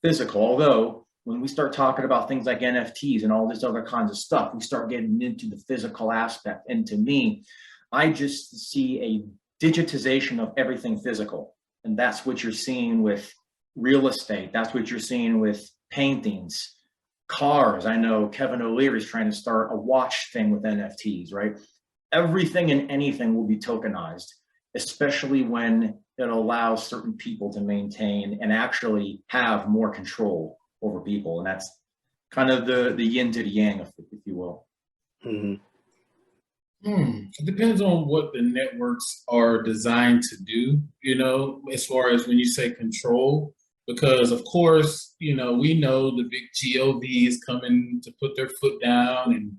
physical. Although when we start talking about things like NFTs and all this other kinds of stuff, we start getting into the physical aspect. And to me, I just see a digitization of everything physical. And that's what you're seeing with real estate. That's what you're seeing with paintings, cars. I know Kevin O'Leary is trying to start a watch thing with NFTs, right? Everything and anything will be tokenized, especially when it allows certain people to maintain and actually have more control over people. And that's kind of the yin to the yang, if you will. Mm-hmm. It depends on what the networks are designed to do, you know, as far as when you say control, because of course, you know, we know the big GOVs coming to put their foot down and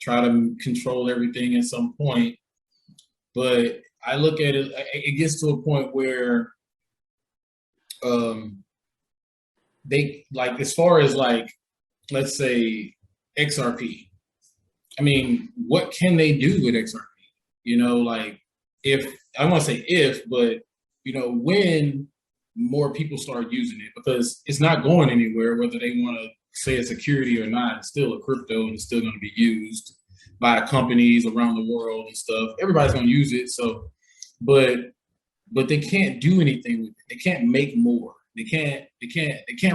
try to control everything at some point. But I look at it, it gets to a point where they, like, as far as like, let's say XRP, I mean, what can they do with XRP? You know, like, if, I don't want to say if, but, you know, when more people start using it, because it's not going anywhere, whether they want to say a security or not, it's still a crypto and it's still going to be used by companies around the world and stuff. Everybody's going to use it. So, but they can't do anything with it. They can't make more. They can't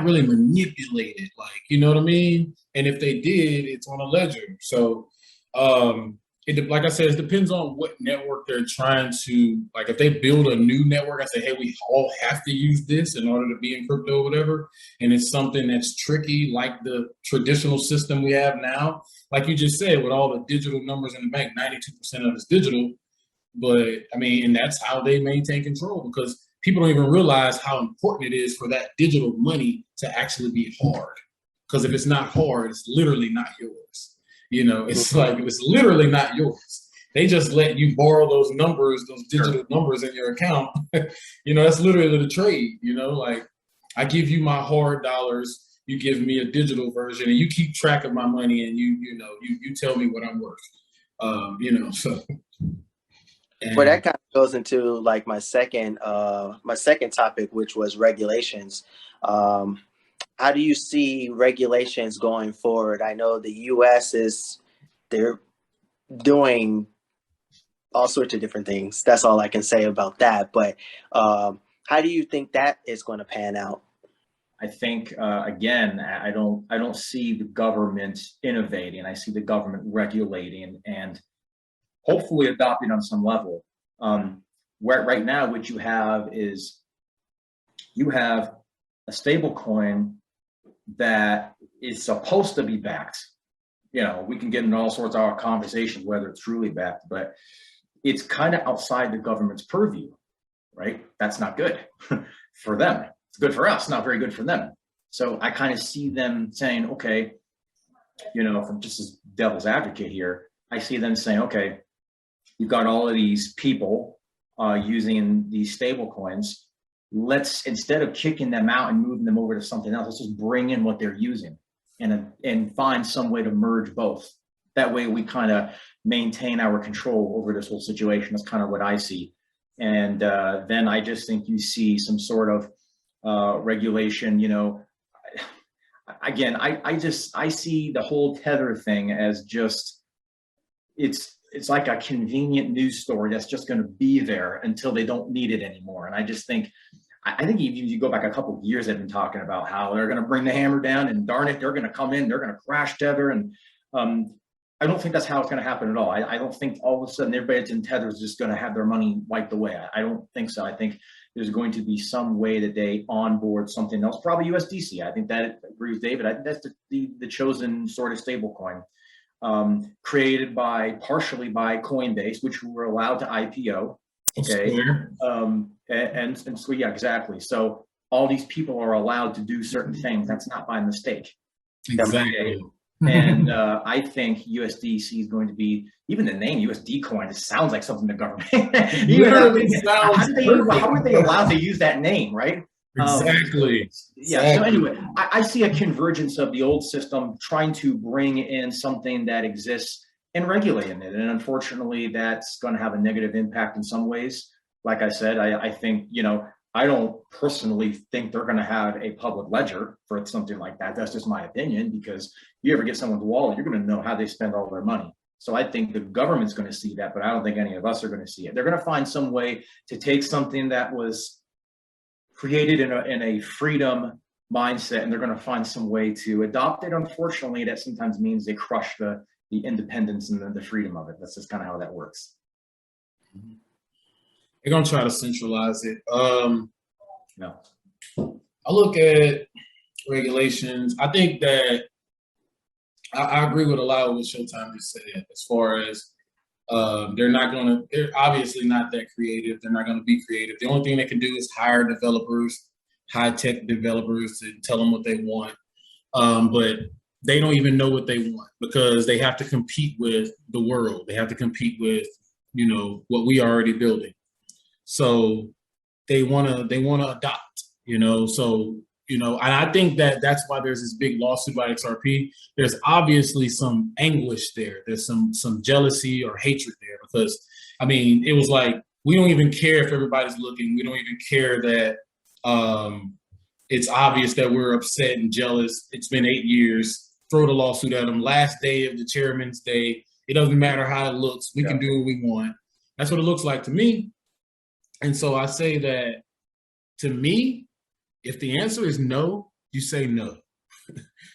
really manipulate it, like, you know what I mean? And if they did, it's on a ledger. So, like I said, it depends on what network they're trying to, like, if they build a new network, I say, hey, we all have to use this in order to be in crypto or whatever. And it's something that's tricky, like the traditional system we have now. Like you just said, with all the digital numbers in the bank, 92% of it's digital. But I mean, and that's how they maintain control, because people don't even realize how important it is for that digital money to actually be hard. Because if it's not hard, it's literally not yours. You know, it's like, it's literally not yours. They just let you borrow those numbers, those digital numbers in your account. You know, that's literally the trade. You know, like, I give you my hard dollars, you give me a digital version, and you keep track of my money, and you tell me what I'm worth. You know, so. Well, that kind of goes into like my second topic, which was regulations. How do you see regulations going forward? I know the US they're doing all sorts of different things. That's all I can say about that. But how do you think that is going to pan out? I think again, I don't see the government innovating. I see the government regulating and hopefully adopting on some level. Where right now, what you have is you have a stable coin that is supposed to be backed. You know, we can get into all sorts of our conversations whether it's truly backed, but it's kind of outside the government's purview, right? That's not good for them. It's good for us, not very good for them. So I kind of see them saying, okay, you know, from just as devil's advocate here, I see them saying, okay, you've got all of these people using these stable coins. Let's, instead of kicking them out and moving them over to something else, let's just bring in what they're using and find some way to merge both. That way we kind of maintain our control over this whole situation. That's kind of what I see. And then I just think you see some sort of regulation, you know. Again, I see the whole Tether thing as just, it's like a convenient news story that's just going to be there until they don't need it anymore. And I just think, I think if you go back a couple of years, they've been talking about how they're going to bring the hammer down, and darn it, they're going to come in, they're going to crash Tether. And I don't think that's how it's going to happen at all. I don't think all of a sudden everybody that's in Tether is just going to have their money wiped away. I don't think so. I think there's going to be some way that they onboard something else, probably USDC. I think that agrees with David. I think that's the chosen sort of stable coin, created partially by Coinbase, which we were allowed to IPO. Okay. And so, yeah, exactly. So all these people are allowed to do certain things. That's not by mistake. Exactly. And I think USDC is going to be, even the name USD coin, it sounds like something the government. How are they allowed to use that name, right? Exactly. Yeah. So anyway, I see a convergence of the old system trying to bring in something that exists and regulating it. And unfortunately, that's going to have a negative impact in some ways. Like I said, I think, you know, I don't personally think they're going to have a public ledger for something like that. That's just my opinion, because you ever get someone's wallet, you're going to know how they spend all their money. So I think the government's going to see that, but I don't think any of us are going to see it. They're going to find some way to take something that was created in a freedom mindset, and they're going to find some way to adopt it. Unfortunately, that sometimes means they crush the independence and the freedom of it. That's just kind of how that works. They're going to try to centralize it. No. I look at regulations. I think that I agree with a lot of what Showtime just said, as far as they're obviously not that creative. They're not going to be creative. The only thing they can do is hire developers, high-tech developers, to tell them what they want. But they don't even know what they want, because they have to compete with the world. They have to compete with, you know, what we are already building. So they want to adopt, you know. So, you know, and I think that's why there's this big lawsuit by XRP. There's obviously some anguish there. There's some jealousy or hatred there, because, I mean, it was like, we don't even care if everybody's looking. We don't even care that it's obvious that we're upset and jealous. It's been 8 years. Throw the lawsuit at them. Last day of the chairman's day. It doesn't matter how it looks. We can do what we want. That's what it looks like to me. And so I say that, to me, if the answer is no, you say no.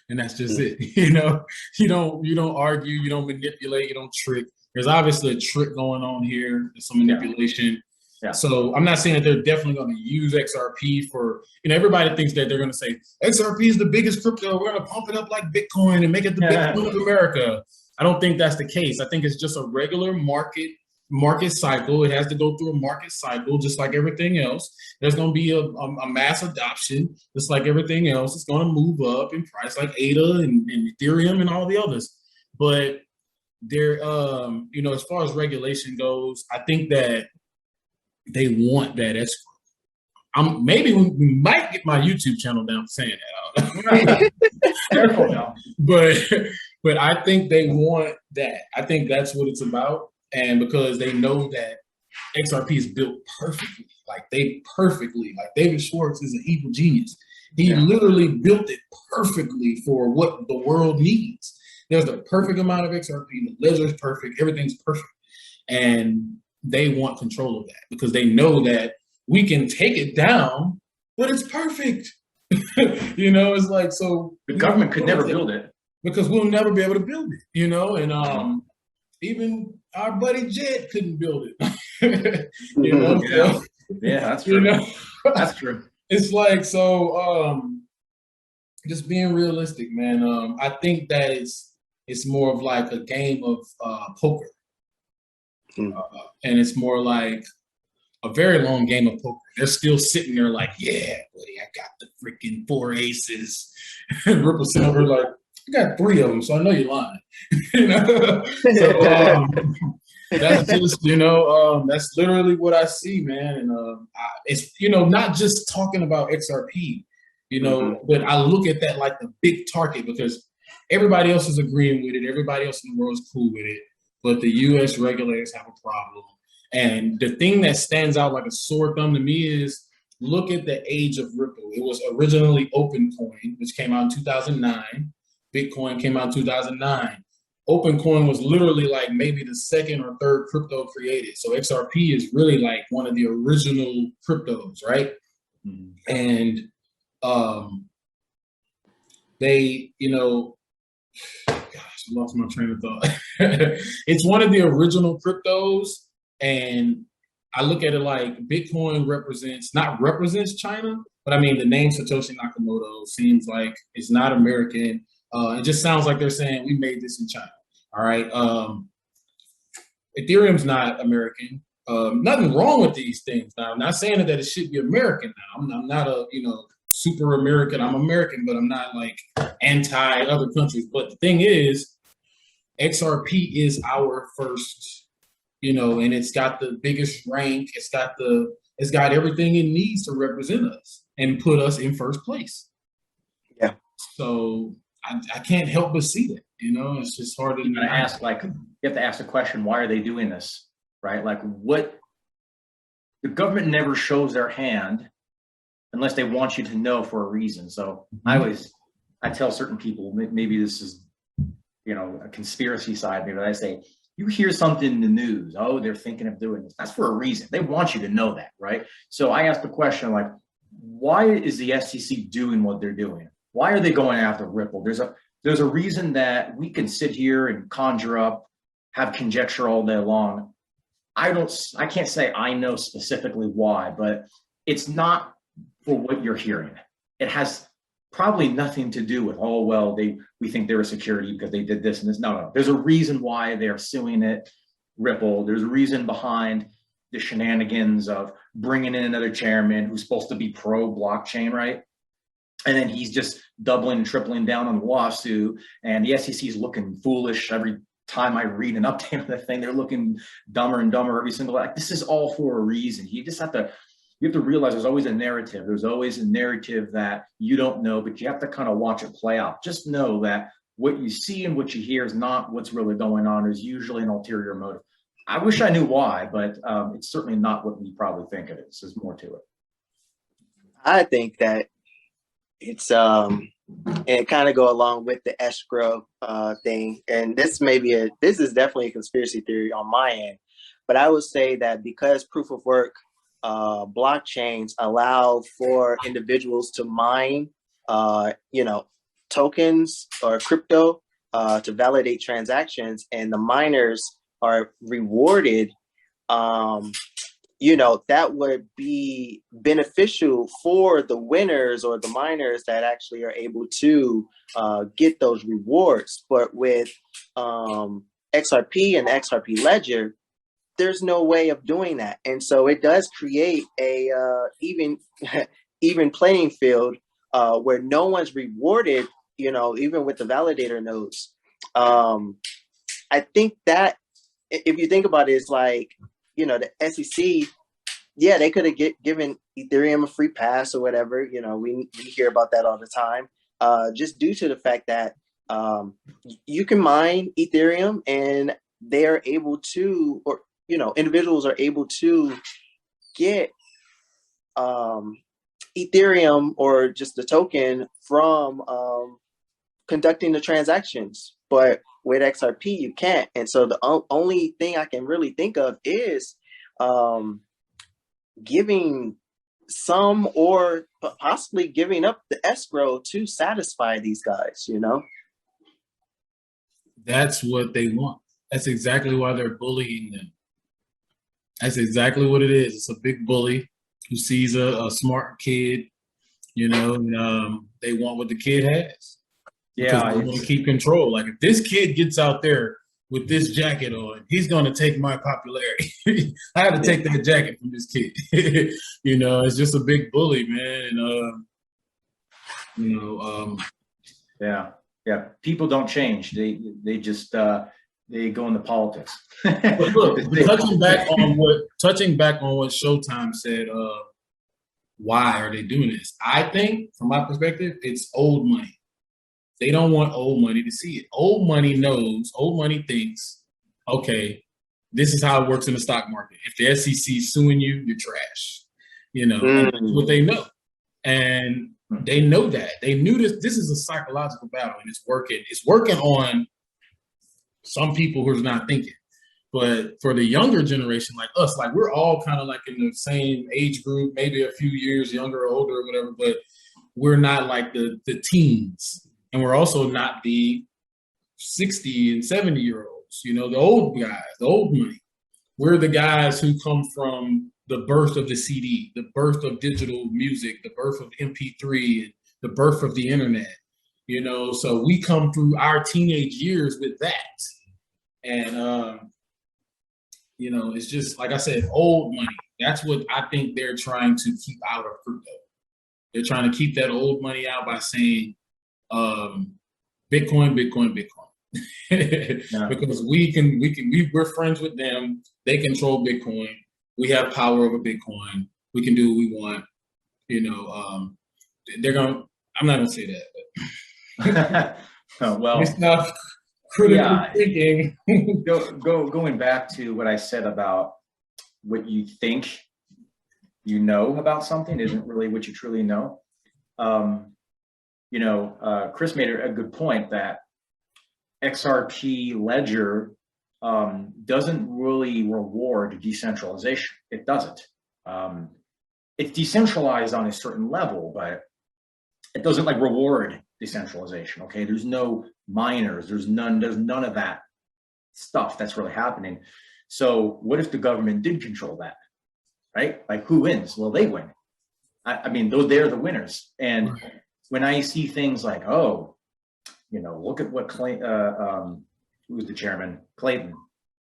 And that's just it. You know, you don't argue, you don't manipulate, you don't trick. There's obviously a trick going on here. There's some manipulation. Yeah. So I'm not saying that they're definitely going to use XRP for, you know, everybody thinks that they're going to say XRP is the biggest crypto. We're going to pump it up like Bitcoin and make it the Bitcoin of America. I don't think that's the case. I think it's just a regular market cycle. It has to go through a market cycle, just like everything else. There's going to be a mass adoption, just like everything else. It's going to move up in price, like ADA and Ethereum and all the others. But there, you know, as far as regulation goes, I think that they want that escrow. Maybe we might get my YouTube channel down for saying that. Careful now. But I think they want that. I think that's what it's about. And because they know that XRP is built perfectly, like David Schwartz is an evil genius. He literally built it perfectly for what the world needs. There's the perfect amount of XRP. The ledger is perfect. Everything's perfect. And they want control of that, because they know that we can take it down, but it's perfect. You know, it's like, so the government could never build it, because we'll never be able to build it, you know. And even our buddy Jed couldn't build it. You know? Yeah, that's true. You know? That's true. It's like, so just being realistic, man. I think that it's more of like a game of poker. And it's more like a very long game of poker. They're still sitting there like, yeah, buddy, I got the freaking 4 aces. And Ripple sitting over like, I got 3 of them, so I know you're lying. You know? So that's just, that's literally what I see, man. And it's, not just talking about XRP, but I look at that like the big target because everybody else is agreeing with it. Everybody else in the world is cool with it. But the US regulators have a problem. And the thing that stands out like a sore thumb to me is look at the age of Ripple. It was originally OpenCoin, which came out in 2009. Bitcoin came out in 2009. OpenCoin was literally like maybe the second or third crypto created. So XRP is really like one of the original cryptos, right? And they, gosh, I lost my train of thought. It's one of the original cryptos. And I look at it like Bitcoin not represents China, but I mean, the name Satoshi Nakamoto seems like it's not American. It just sounds like they're saying we made this in China. All right. Ethereum's not American. Nothing wrong with these things. Now, I'm not saying that it should be American now. I'm not a, super American. I'm American, but I'm not like anti other countries. But the thing is, XRP is our first, and it's got the biggest rank. It's got everything it needs to represent us and put us in first place. Yeah. So I can't help but see that. It's just hard to ask. Like, you have to ask the question: why are they doing this? Right? Like, what? The government never shows their hand unless they want you to know for a reason. So I tell certain people, maybe this is, a conspiracy side, maybe I say, you hear something in the news, oh, they're thinking of doing this. That's for a reason. They want you to know that, right? So I asked the question, like, why is the SEC doing what they're doing? Why are they going after Ripple? There's a reason that we can sit here and conjure up, have conjecture all day long. I can't say I know specifically why, but it's not for what you're hearing. It has probably nothing to do with, oh, well, we think they're a security because they did this and this. No. There's a reason why they're suing it, Ripple. There's a reason behind the shenanigans of bringing in another chairman who's supposed to be pro-blockchain, right? And then he's just doubling and tripling down on the lawsuit. And the SEC is looking foolish every time I read an update on the thing. They're looking dumber and dumber every single, like, this is all for a reason. You have to realize there's always a narrative. There's always a narrative that you don't know, but you have to kind of watch it play out. Just know that what you see and what you hear is not what's really going on. There's usually an ulterior motive. I wish I knew why, but it's certainly not what we probably think it is. There's more to it. I think that it's and kind of go along with the escrow thing. And this is definitely a conspiracy theory on my end, but I would say that because proof of work blockchains allow for individuals to mine, tokens or crypto to validate transactions, and the miners are rewarded. That would be beneficial for the winners or the miners that actually are able to get those rewards. But with XRP and the XRP ledger, there's no way of doing that. And so it does create a even playing field where no one's rewarded, even with the validator nodes. I think that if you think about it, it's like, the SEC, yeah, they could have given Ethereum a free pass or whatever. We hear about that all the time, just due to the fact that you can mine Ethereum and they're able to, or individuals are able to get Ethereum or just the token from conducting the transactions. But with XRP, you can't. And so the only thing I can really think of is giving some or possibly giving up the escrow to satisfy these guys, That's what they want. That's exactly why they're bullying them. That's exactly what it is. It's a big bully who sees a smart kid you know, and, they want what the kid has because Yeah, they want to keep control. Like if this kid gets out there with this jacket on, he's going to take my popularity. I had to take that jacket from this kid. You know, it's just a big bully, man. And, you know, yeah. People don't change. They just they go into politics. but look, touching back on what Showtime said, why are they doing this? I think, from my perspective, it's old money. They don't want old money to see it. Old money knows, old money thinks, okay, this is how it works in the stock market. If the SEC is suing you, you're trash. You know, and that's what they know. And they know that. They knew this is a psychological battle, and it's working. It's working on some people who's not thinking. But for the younger generation like us, like we're all kind of like in the same age group, maybe a few years younger or older or whatever, but we're not like the teens. And we're also not the 60 and 70-year-olds, you know, the old guys, the old money. We're the guys who come from the birth of the CD, the birth of digital music, the birth of MP3, and the birth of the internet, you know, so we come through our teenage years with that. And, you know, it's just, like I said, old money. That's what I think they're trying to keep out of crypto. They're trying to keep that old money out by saying, Bitcoin. Because we're friends with them. They control Bitcoin. We have power over Bitcoin. We can do what we want. You know, I'm not gonna say that. Oh, well, it's not critical thinking. Going back to what I said about what you think you know about something isn't really what you truly know. You know, Chris made a good point that XRP Ledger doesn't really reward decentralization. It doesn't. It's decentralized on a certain level, but it doesn't like reward decentralization. Okay, there's no miners, there's none of that stuff that's really happening. So what if the government did control that, right? Like who wins? Well, they win. I mean, they're the winners. And when I see things like, oh, you know, look at what who's the chairman? Clayton,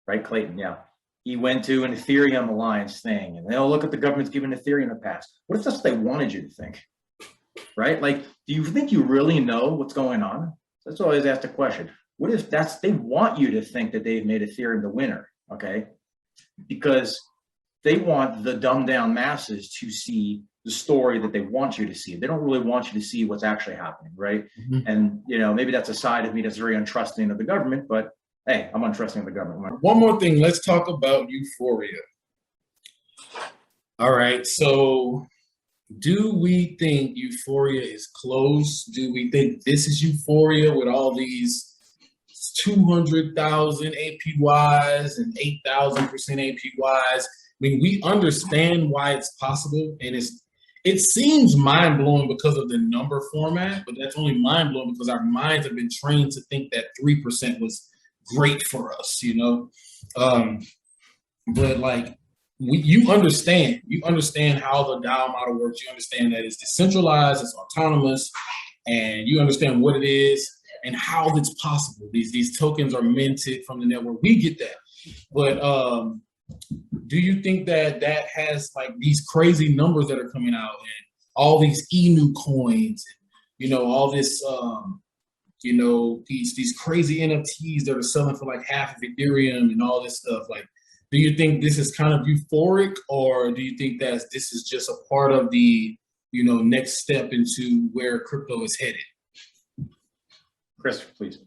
right? Clayton, yeah. He went to an Ethereum Alliance thing, and they'll look at the government's given Ethereum a pass. What if that's what they wanted you to think, right? Like, do you think you really know what's going on? That's always asked the question. What if they want you to think that they've made Ethereum the winner, okay? Because they want the dumbed down masses to see the story that they want you to see. They don't really want you to see what's actually happening, right? Mm-hmm. And, you know, maybe that's a side of me that's very untrusting of the government, but hey, I'm untrusting of the government. One more thing, let's talk about Euphoria. All right, so do we think Euphoria is close? Do we think this is Euphoria with all these 200,000 APYs and 8,000% APYs? I mean, we understand why it's possible, and it seems mind-blowing because of the number format, but that's only mind-blowing because our minds have been trained to think that 3% was great for us, you know? But like, you understand how the DAO model works. You understand that it's decentralized, it's autonomous, and you understand what it is and how it's possible. These tokens are minted from the network. We get that. But do you think that has like these crazy numbers that are coming out and all these ENU coins, you know, all this, you know, these crazy NFTs that are selling for like half of Ethereum and all this stuff? Like, do you think this is kind of euphoric, or do you think that this is just a part of the, you know, next step into where crypto is headed? Chris, please.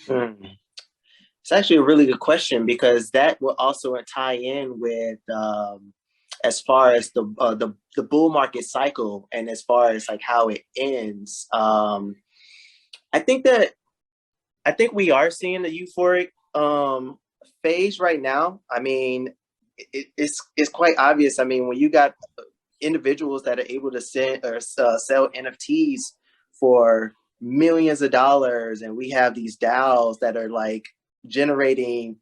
It's actually a really good question, because that will also tie in with as far as the bull market cycle and as far as like how it ends. I think we are seeing the euphoric phase right now. I mean, it's quite obvious. I mean, when you got individuals that are able to sell NFTs for millions of dollars, and we have these DAOs that are like generating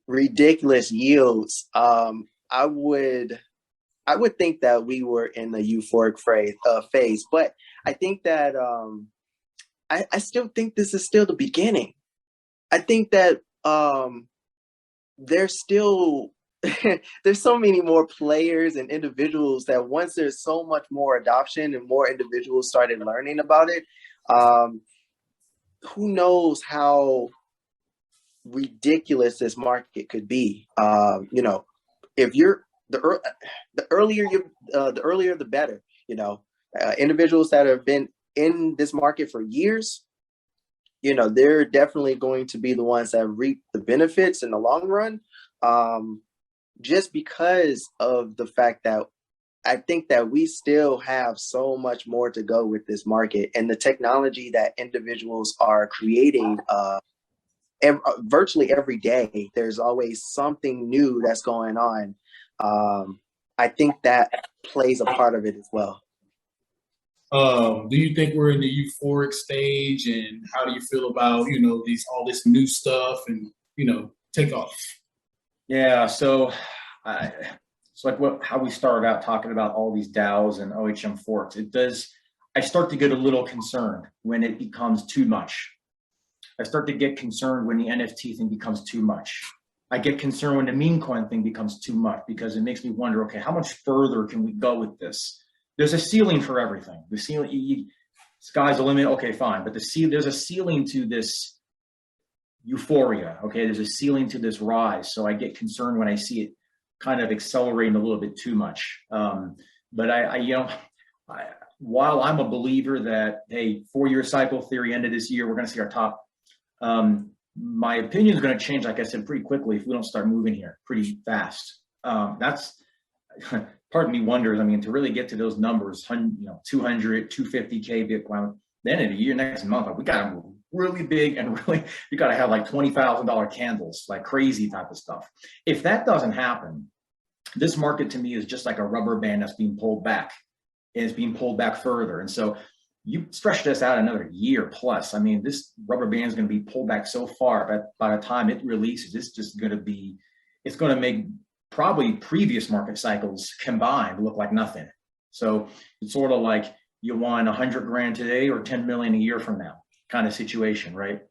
ridiculous yields, I would I would think that we were in the euphoric phase, but I think that I still think this is still the beginning. I think that there's still there's so many more players and individuals that once there's so much more adoption and more individuals started learning about it, who knows how ridiculous this market could be. You know, if you're the earlier the better. You know, individuals that have been in this market for years, you know, they're definitely going to be the ones that reap the benefits in the long run. Just because of the fact that I think that we still have so much more to go with this market and the technology that individuals are creating virtually every day. There's always something new that's going on. I think that plays a part of it as well. Do you think we're in the euphoric stage, and how do you feel about, you know, all this new stuff and, you know, takeoff? Yeah, so it's like how we started out talking about all these DAOs and OHM forks. I start to get a little concerned when it becomes too much. I start to get concerned when the NFT thing becomes too much. I get concerned when the meme coin thing becomes too much, because it makes me wonder, okay, how much further can we go with this? There's a ceiling for everything. The ceiling, sky's the limit, okay, fine. But there's a ceiling to this euphoria, okay? There's a ceiling to this rise. So I get concerned when I see it kind of accelerating a little bit too much. But while I'm a believer that, hey, 4-year cycle theory, end of this year, we're gonna see our top, my opinion is going to change, like I said, pretty quickly if we don't start moving here pretty fast. That's part of me wonders. I mean, to really get to those numbers, 200, 250K Bitcoin, then in a year, next month, we got to move really big, and really, you got to have like $20,000 candles, like crazy type of stuff. If that doesn't happen, this market to me is just like a rubber band that's being pulled back, and it's being pulled back further. And so you stretch this out another year plus. I mean, this rubber band is going to be pulled back so far, but by the time it releases, it's just going to be, it's going to make probably previous market cycles combined look like nothing. So it's sort of like you want 100 grand today or 10 million a year from now kind of situation, right?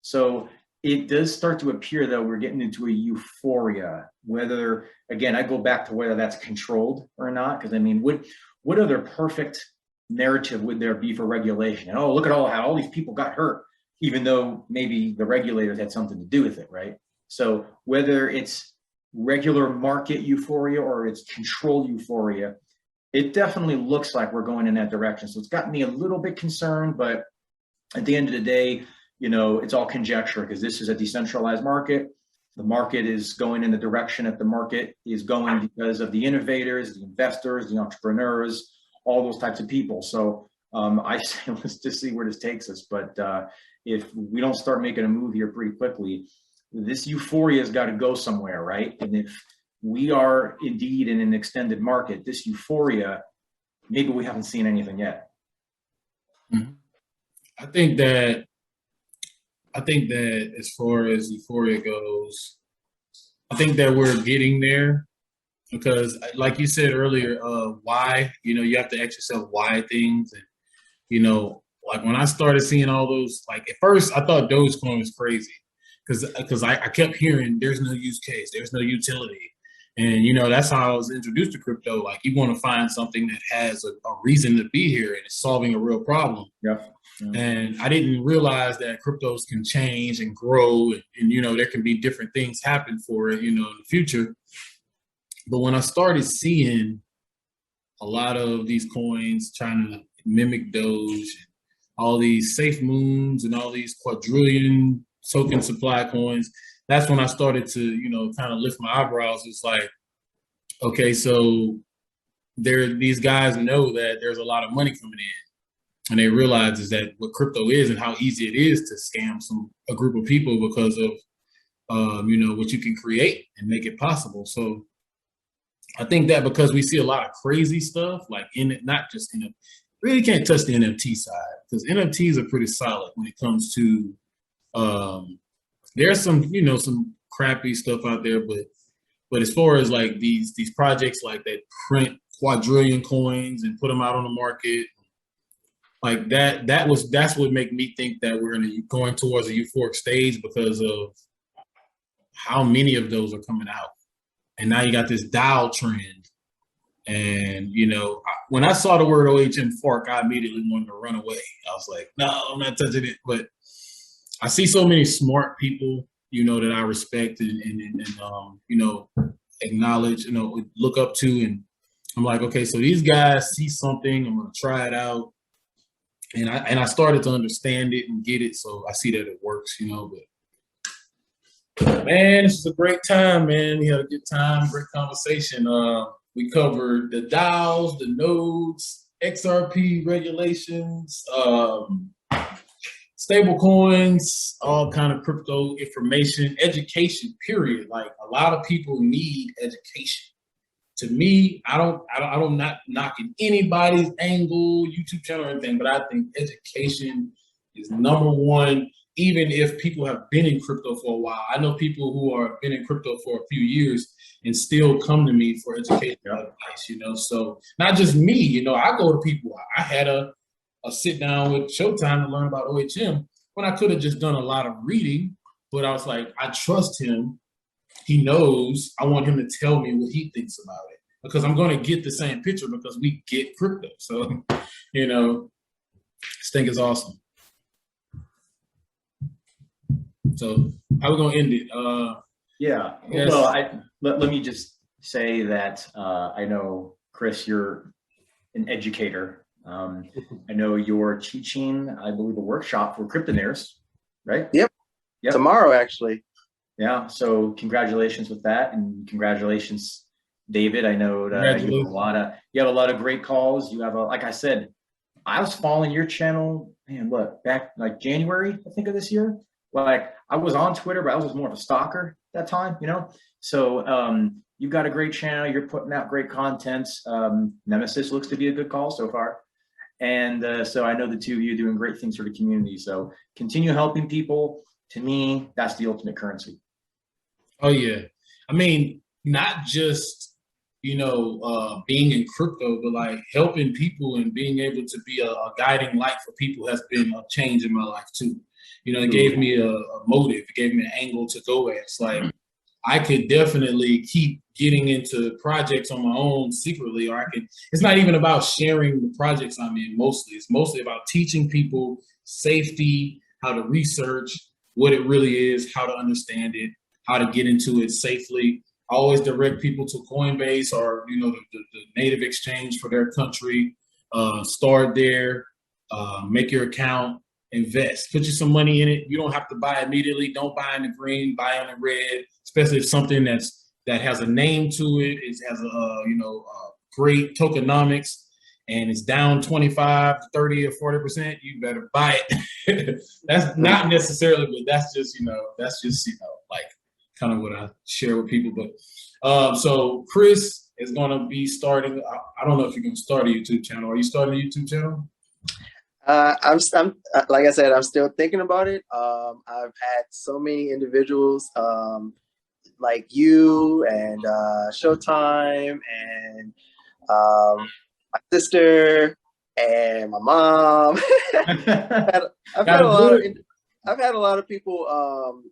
So it does start to appear that we're getting into a euphoria, whether, again, I go back to whether that's controlled or not, because I mean, what other perfect narrative would there be for regulation? And, oh, look at how all these people got hurt, even though maybe the regulators had something to do with it, right? So whether it's regular market euphoria or it's controlled euphoria, it definitely looks like we're going in that direction. So it's got me a little bit concerned, but at the end of the day, you know, it's all conjecture, because this is a decentralized market. The market is going in the direction that the market is going because of the innovators, the investors, the entrepreneurs, all those types of people. So I say, let's just see where this takes us. But if we don't start making a move here pretty quickly, this euphoria has got to go somewhere, right? And if we are indeed in an extended market, this euphoria, maybe we haven't seen anything yet. Mm-hmm. I think that as far as euphoria goes, I think that we're getting there. Because like you said earlier, why, you know, you have to ask yourself why things. And, you know, like when I started seeing all those, like at first I thought Dogecoin was crazy, because I kept hearing there's no use case, there's no utility. And, you know, that's how I was introduced to crypto. Like, you want to find something that has a reason to be here and it's solving a real problem. Yep. And I didn't realize that cryptos can change and grow, and, you know, there can be different things happen for it, you know, in the future. But when I started seeing a lot of these coins trying to mimic Doge, all these safe moons and all these quadrillion token supply coins, that's when I started to, you know, kind of lift my eyebrows. It's like, okay, so these guys know that there's a lot of money coming in, and they realize is that what crypto is and how easy it is to scam a group of people because of, you know, what you can create and make it possible. So I think that because we see a lot of crazy stuff, like not just in really can't touch the NFT side, because NFTs are pretty solid when it comes to, there's some, you know, some crappy stuff out there, but But as far as like these projects like that print quadrillion coins and put them out on the market, like that's what make me think that we're going towards a euphoric stage because of how many of those are coming out. And now you got this DAO trend. And, you know, when I saw the word OHM fork, I immediately wanted to run away. I was like, no, I'm not touching it. But I see so many smart people, you know, that I respect and you know, acknowledge, you know, look up to. And I'm like, okay, so these guys see something. I'm going to try it out. And I started to understand it and get it. So I see that it works, you know, but man, this is a great time, man. We had a good time, great conversation. We covered the DAOs, the nodes, XRP regulations, stable coins, all kind of crypto information, education, period. Like a lot of people need education. To me, I'm not knocking anybody's angle, YouTube channel or anything, but I think education is number one, even if people have been in crypto for a while. I know people who are been in crypto for a few years and still come to me for educational advice, you know? So not just me, you know, I go to people. I had a sit down with Showtime to learn about OHM when I could have just done a lot of reading, but I was like, I trust him. He knows. I want him to tell me what he thinks about it because I'm going to get the same picture because we get crypto. So, you know, this thing is awesome. So how are we going to end it? Yeah. Yes. Well, let me just say that I know, Chris, you're an educator. I know you're teaching, I believe, a workshop for cryptonaires, right? Yep. Tomorrow, actually. Yeah, so congratulations with that, and congratulations, David. I know you have a lot of great calls. You have like I said, I was following your channel, man, back like January, I think, of this year. Like I was on Twitter, but I was more of a stalker at that time, you know. So you've got a great channel. You're putting out great content. Nemesis looks to be a good call so far, and so I know the two of you are doing great things for the community. So continue helping people. To me, that's the ultimate currency. Oh yeah, I mean, not just, you know, being in crypto, but like helping people and being able to be a guiding light for people has been a change in my life too. You know, it gave me a motive, it gave me an angle to go at. It's like I could definitely keep getting into projects on my own secretly, or it's not even about sharing the projects I'm in mostly. It's mostly about teaching people safety, how to research what it really is, how to understand it, how to get into it safely. I always direct people to Coinbase or, you know, the native exchange for their country. Start there, make your account, invest, put you some money in it. You don't have to buy immediately. Don't buy in the green, buy in the red, especially if something that has a name to it. It has great tokenomics and it's down 25, 30 or 40%. You better buy it. That's not necessarily, but that's just, like kind of what I share with people. But so Chris is going to be starting. I don't know if you're going to start a YouTube channel. Are you starting a YouTube channel? I'm like I said, I'm still thinking about it. I've had so many individuals like you and Showtime and my sister and my mom. I've had a lot of people,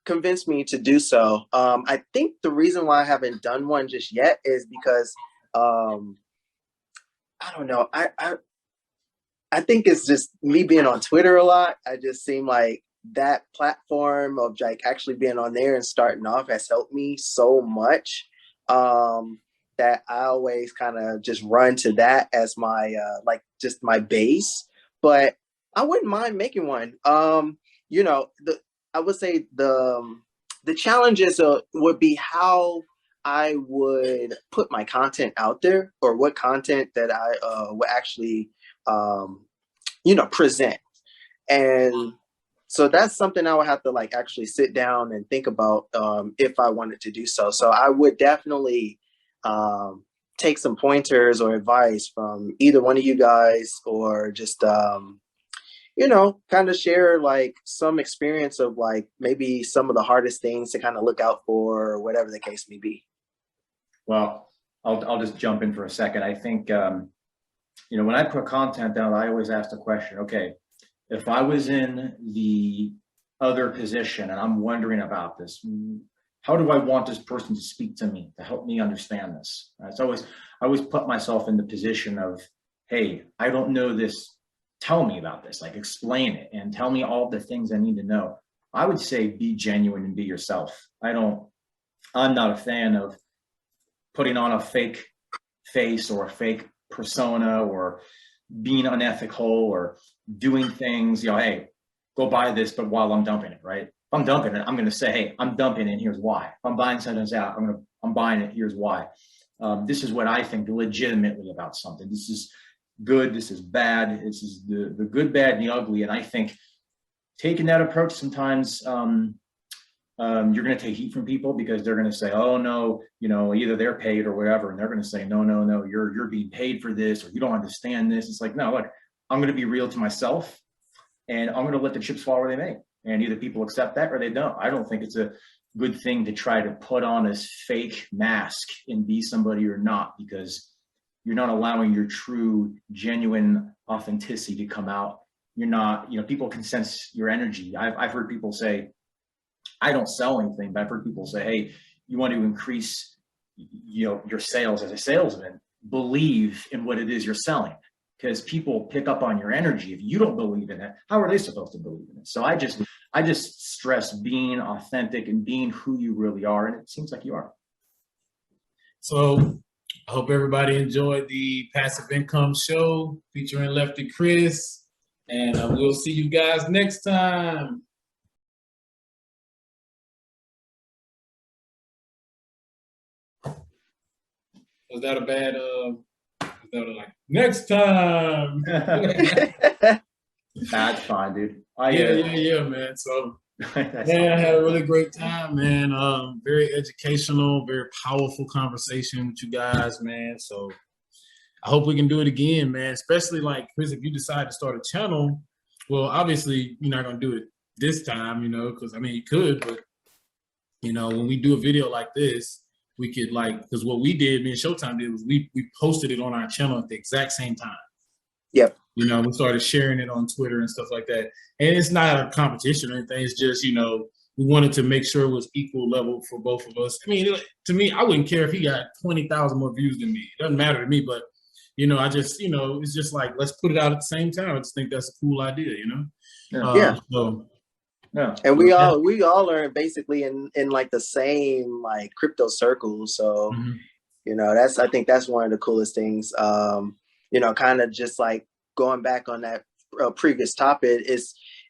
convince me to do so. I think the reason why I haven't done one just yet is because I don't know. I think it's just me being on Twitter a lot. I just seem like that platform of like actually being on there and starting off has helped me so much that I always kind of just run to that as my just my base. But I wouldn't mind making one. I would say the challenges would be how I would put my content out there, or what content that I would actually present. And so that's something I would have to like actually sit down and think about if I wanted to do so. So I would definitely take some pointers or advice from either one of you guys, or just kind of share like some experience of like maybe some of the hardest things to kind of look out for, or whatever the case may be. Well, I'll just jump in for a second. I think, when I put content out, I always ask the question, okay, if I was in the other position and I'm wondering about this, how do I want this person to speak to me to help me understand this? So I always put myself in the position of, hey, I don't know this. Tell me about this, like explain it and tell me all the things I need to know. I would say be genuine and be yourself. I'm not a fan of putting on a fake face or a fake persona or being unethical or doing things, hey, go buy this, but while I'm dumping it, right? If I'm dumping it, I'm going to say, hey, I'm dumping it, and here's why. If I'm buying something out, I'm buying it, here's why. This is what I think legitimately about something. This is good, this is bad, this is the good, bad, and the ugly. And I think taking that approach sometimes, you're going to take heat from people because they're going to say, oh no, either they're paid or whatever. And they're going to say, no, you're being paid for this, or you don't understand this. It's like, no, look, I'm going to be real to myself and I'm going to let the chips fall where they may. And either people accept that or they don't. I don't think it's a good thing to try to put on this fake mask and be somebody you're not, because you're not allowing your true, genuine authenticity to come out. You're not, people can sense your energy. I've heard people say, I don't sell anything, but I've heard people say, hey, you want to increase, your sales as a salesman, believe in what it is you're selling, because people pick up on your energy. If you don't believe in it, how are they supposed to believe in it? So I just stress being authentic and being who you really are. And it seems like you are. So I hope everybody enjoyed the Passive Income Show featuring LeftyChris, and we'll see you guys next time. Was that a bad, like, next time? That's fine, dude. Yeah, man. So, man, I had a really great time, man. Very educational, very powerful conversation with you guys, man. So I hope we can do it again, man. Especially like, Chris, if you decide to start a channel, well, obviously you're not going to do it this time, because you could, but when we do a video like this, we could because what we did, me and Showtime did, was we posted it on our channel at the exact same time. Yep. We started sharing it on Twitter and stuff like that. And it's not a competition or anything. It's just, we wanted to make sure it was equal level for both of us. To me, I wouldn't care if he got 20,000 more views than me. It doesn't matter to me, but, I just, it's just like, let's put it out at the same time. I just think that's a cool idea, Yeah. Yeah. And we all are basically in like the same like crypto circles. So, I think that's one of the coolest things. Kind of just like going back on that previous topic,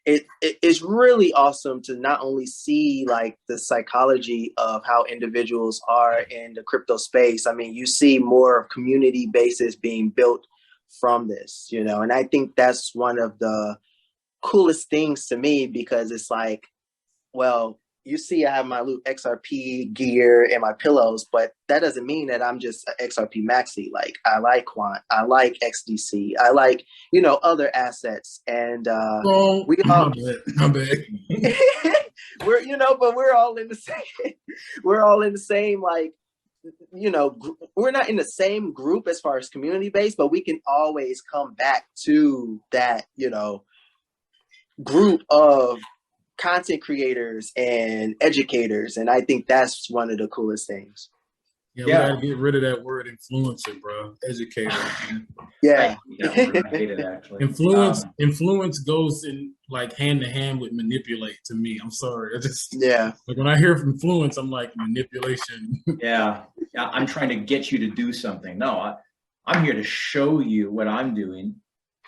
it's really awesome to not only see like the psychology of how individuals are in the crypto space. You see more of community bases being built from this, and I think that's one of the coolest things to me, because it's like, well, you see I have my Loop XRP gear and my pillows, but that doesn't mean that I'm just an XRP maxi. Like, I like Quant, I like XDC, I like, other assets. And we all my bad. but we're all in the same, like, we're not in the same group as far as community base, but we can always come back to that, group of content creators and educators. And I think that's one of the coolest things. Yeah, we gotta get rid of that word influencer, bro. Educator. Yeah. I hate it, actually. Influence goes in like hand to hand with manipulate to me. I'm sorry. Like when I hear influence, I'm like, manipulation. Yeah. I'm trying to get you to do something. No, I'm here to show you what I'm doing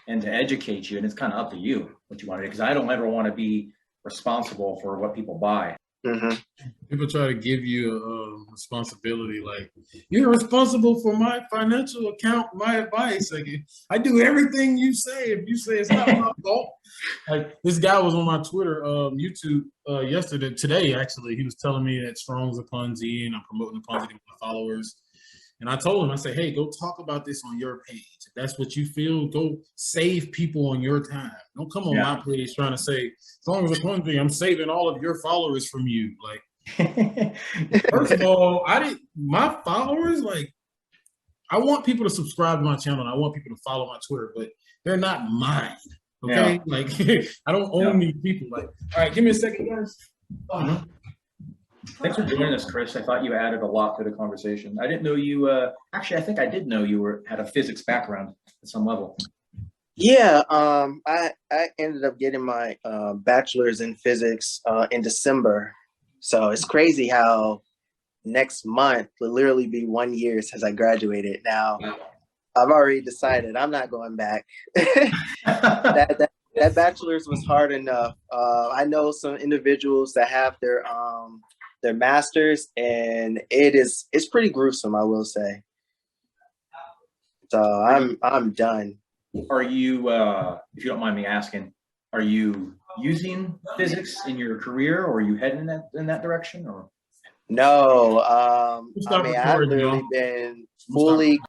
and to educate you. And it's kind of up to you what you want to do, because I don't ever want to be responsible for what people buy. Mm-hmm. People try to give you a responsibility, like, you're responsible for my financial account, my advice. Like, I do everything you say. If you say it's not my fault. Like, this guy was on my Twitter, YouTube today actually. He was telling me that Strong's a Ponzi and I'm promoting the Ponzi to my followers. And I told him, I said, hey, go talk about this on your page. If that's what you feel, go save people on your time. Don't come on my page trying to say, as long as it's one thing, I'm saving all of your followers from you. Like, first of all, my followers, like, I want people to subscribe to my channel and I want people to follow my Twitter, but they're not mine. Okay. Yeah. Like, I don't own these people. Like, all right, give me a second, guys. Thanks for joining us, Chris. I thought you added a lot to the conversation. I didn't know you, actually, I think I did know you had a physics background at some level. Yeah, I ended up getting my bachelor's in physics in December. So it's crazy how next month will literally be 1 year since I graduated. Now, I've already decided I'm not going back. That bachelor's was hard enough. I know some individuals that have their masters, and it's pretty gruesome, I will say. So I'm done. Are you, if you don't mind me asking, are you using physics in your career, or are you heading in that direction, or? No, I mean, I've literally been fully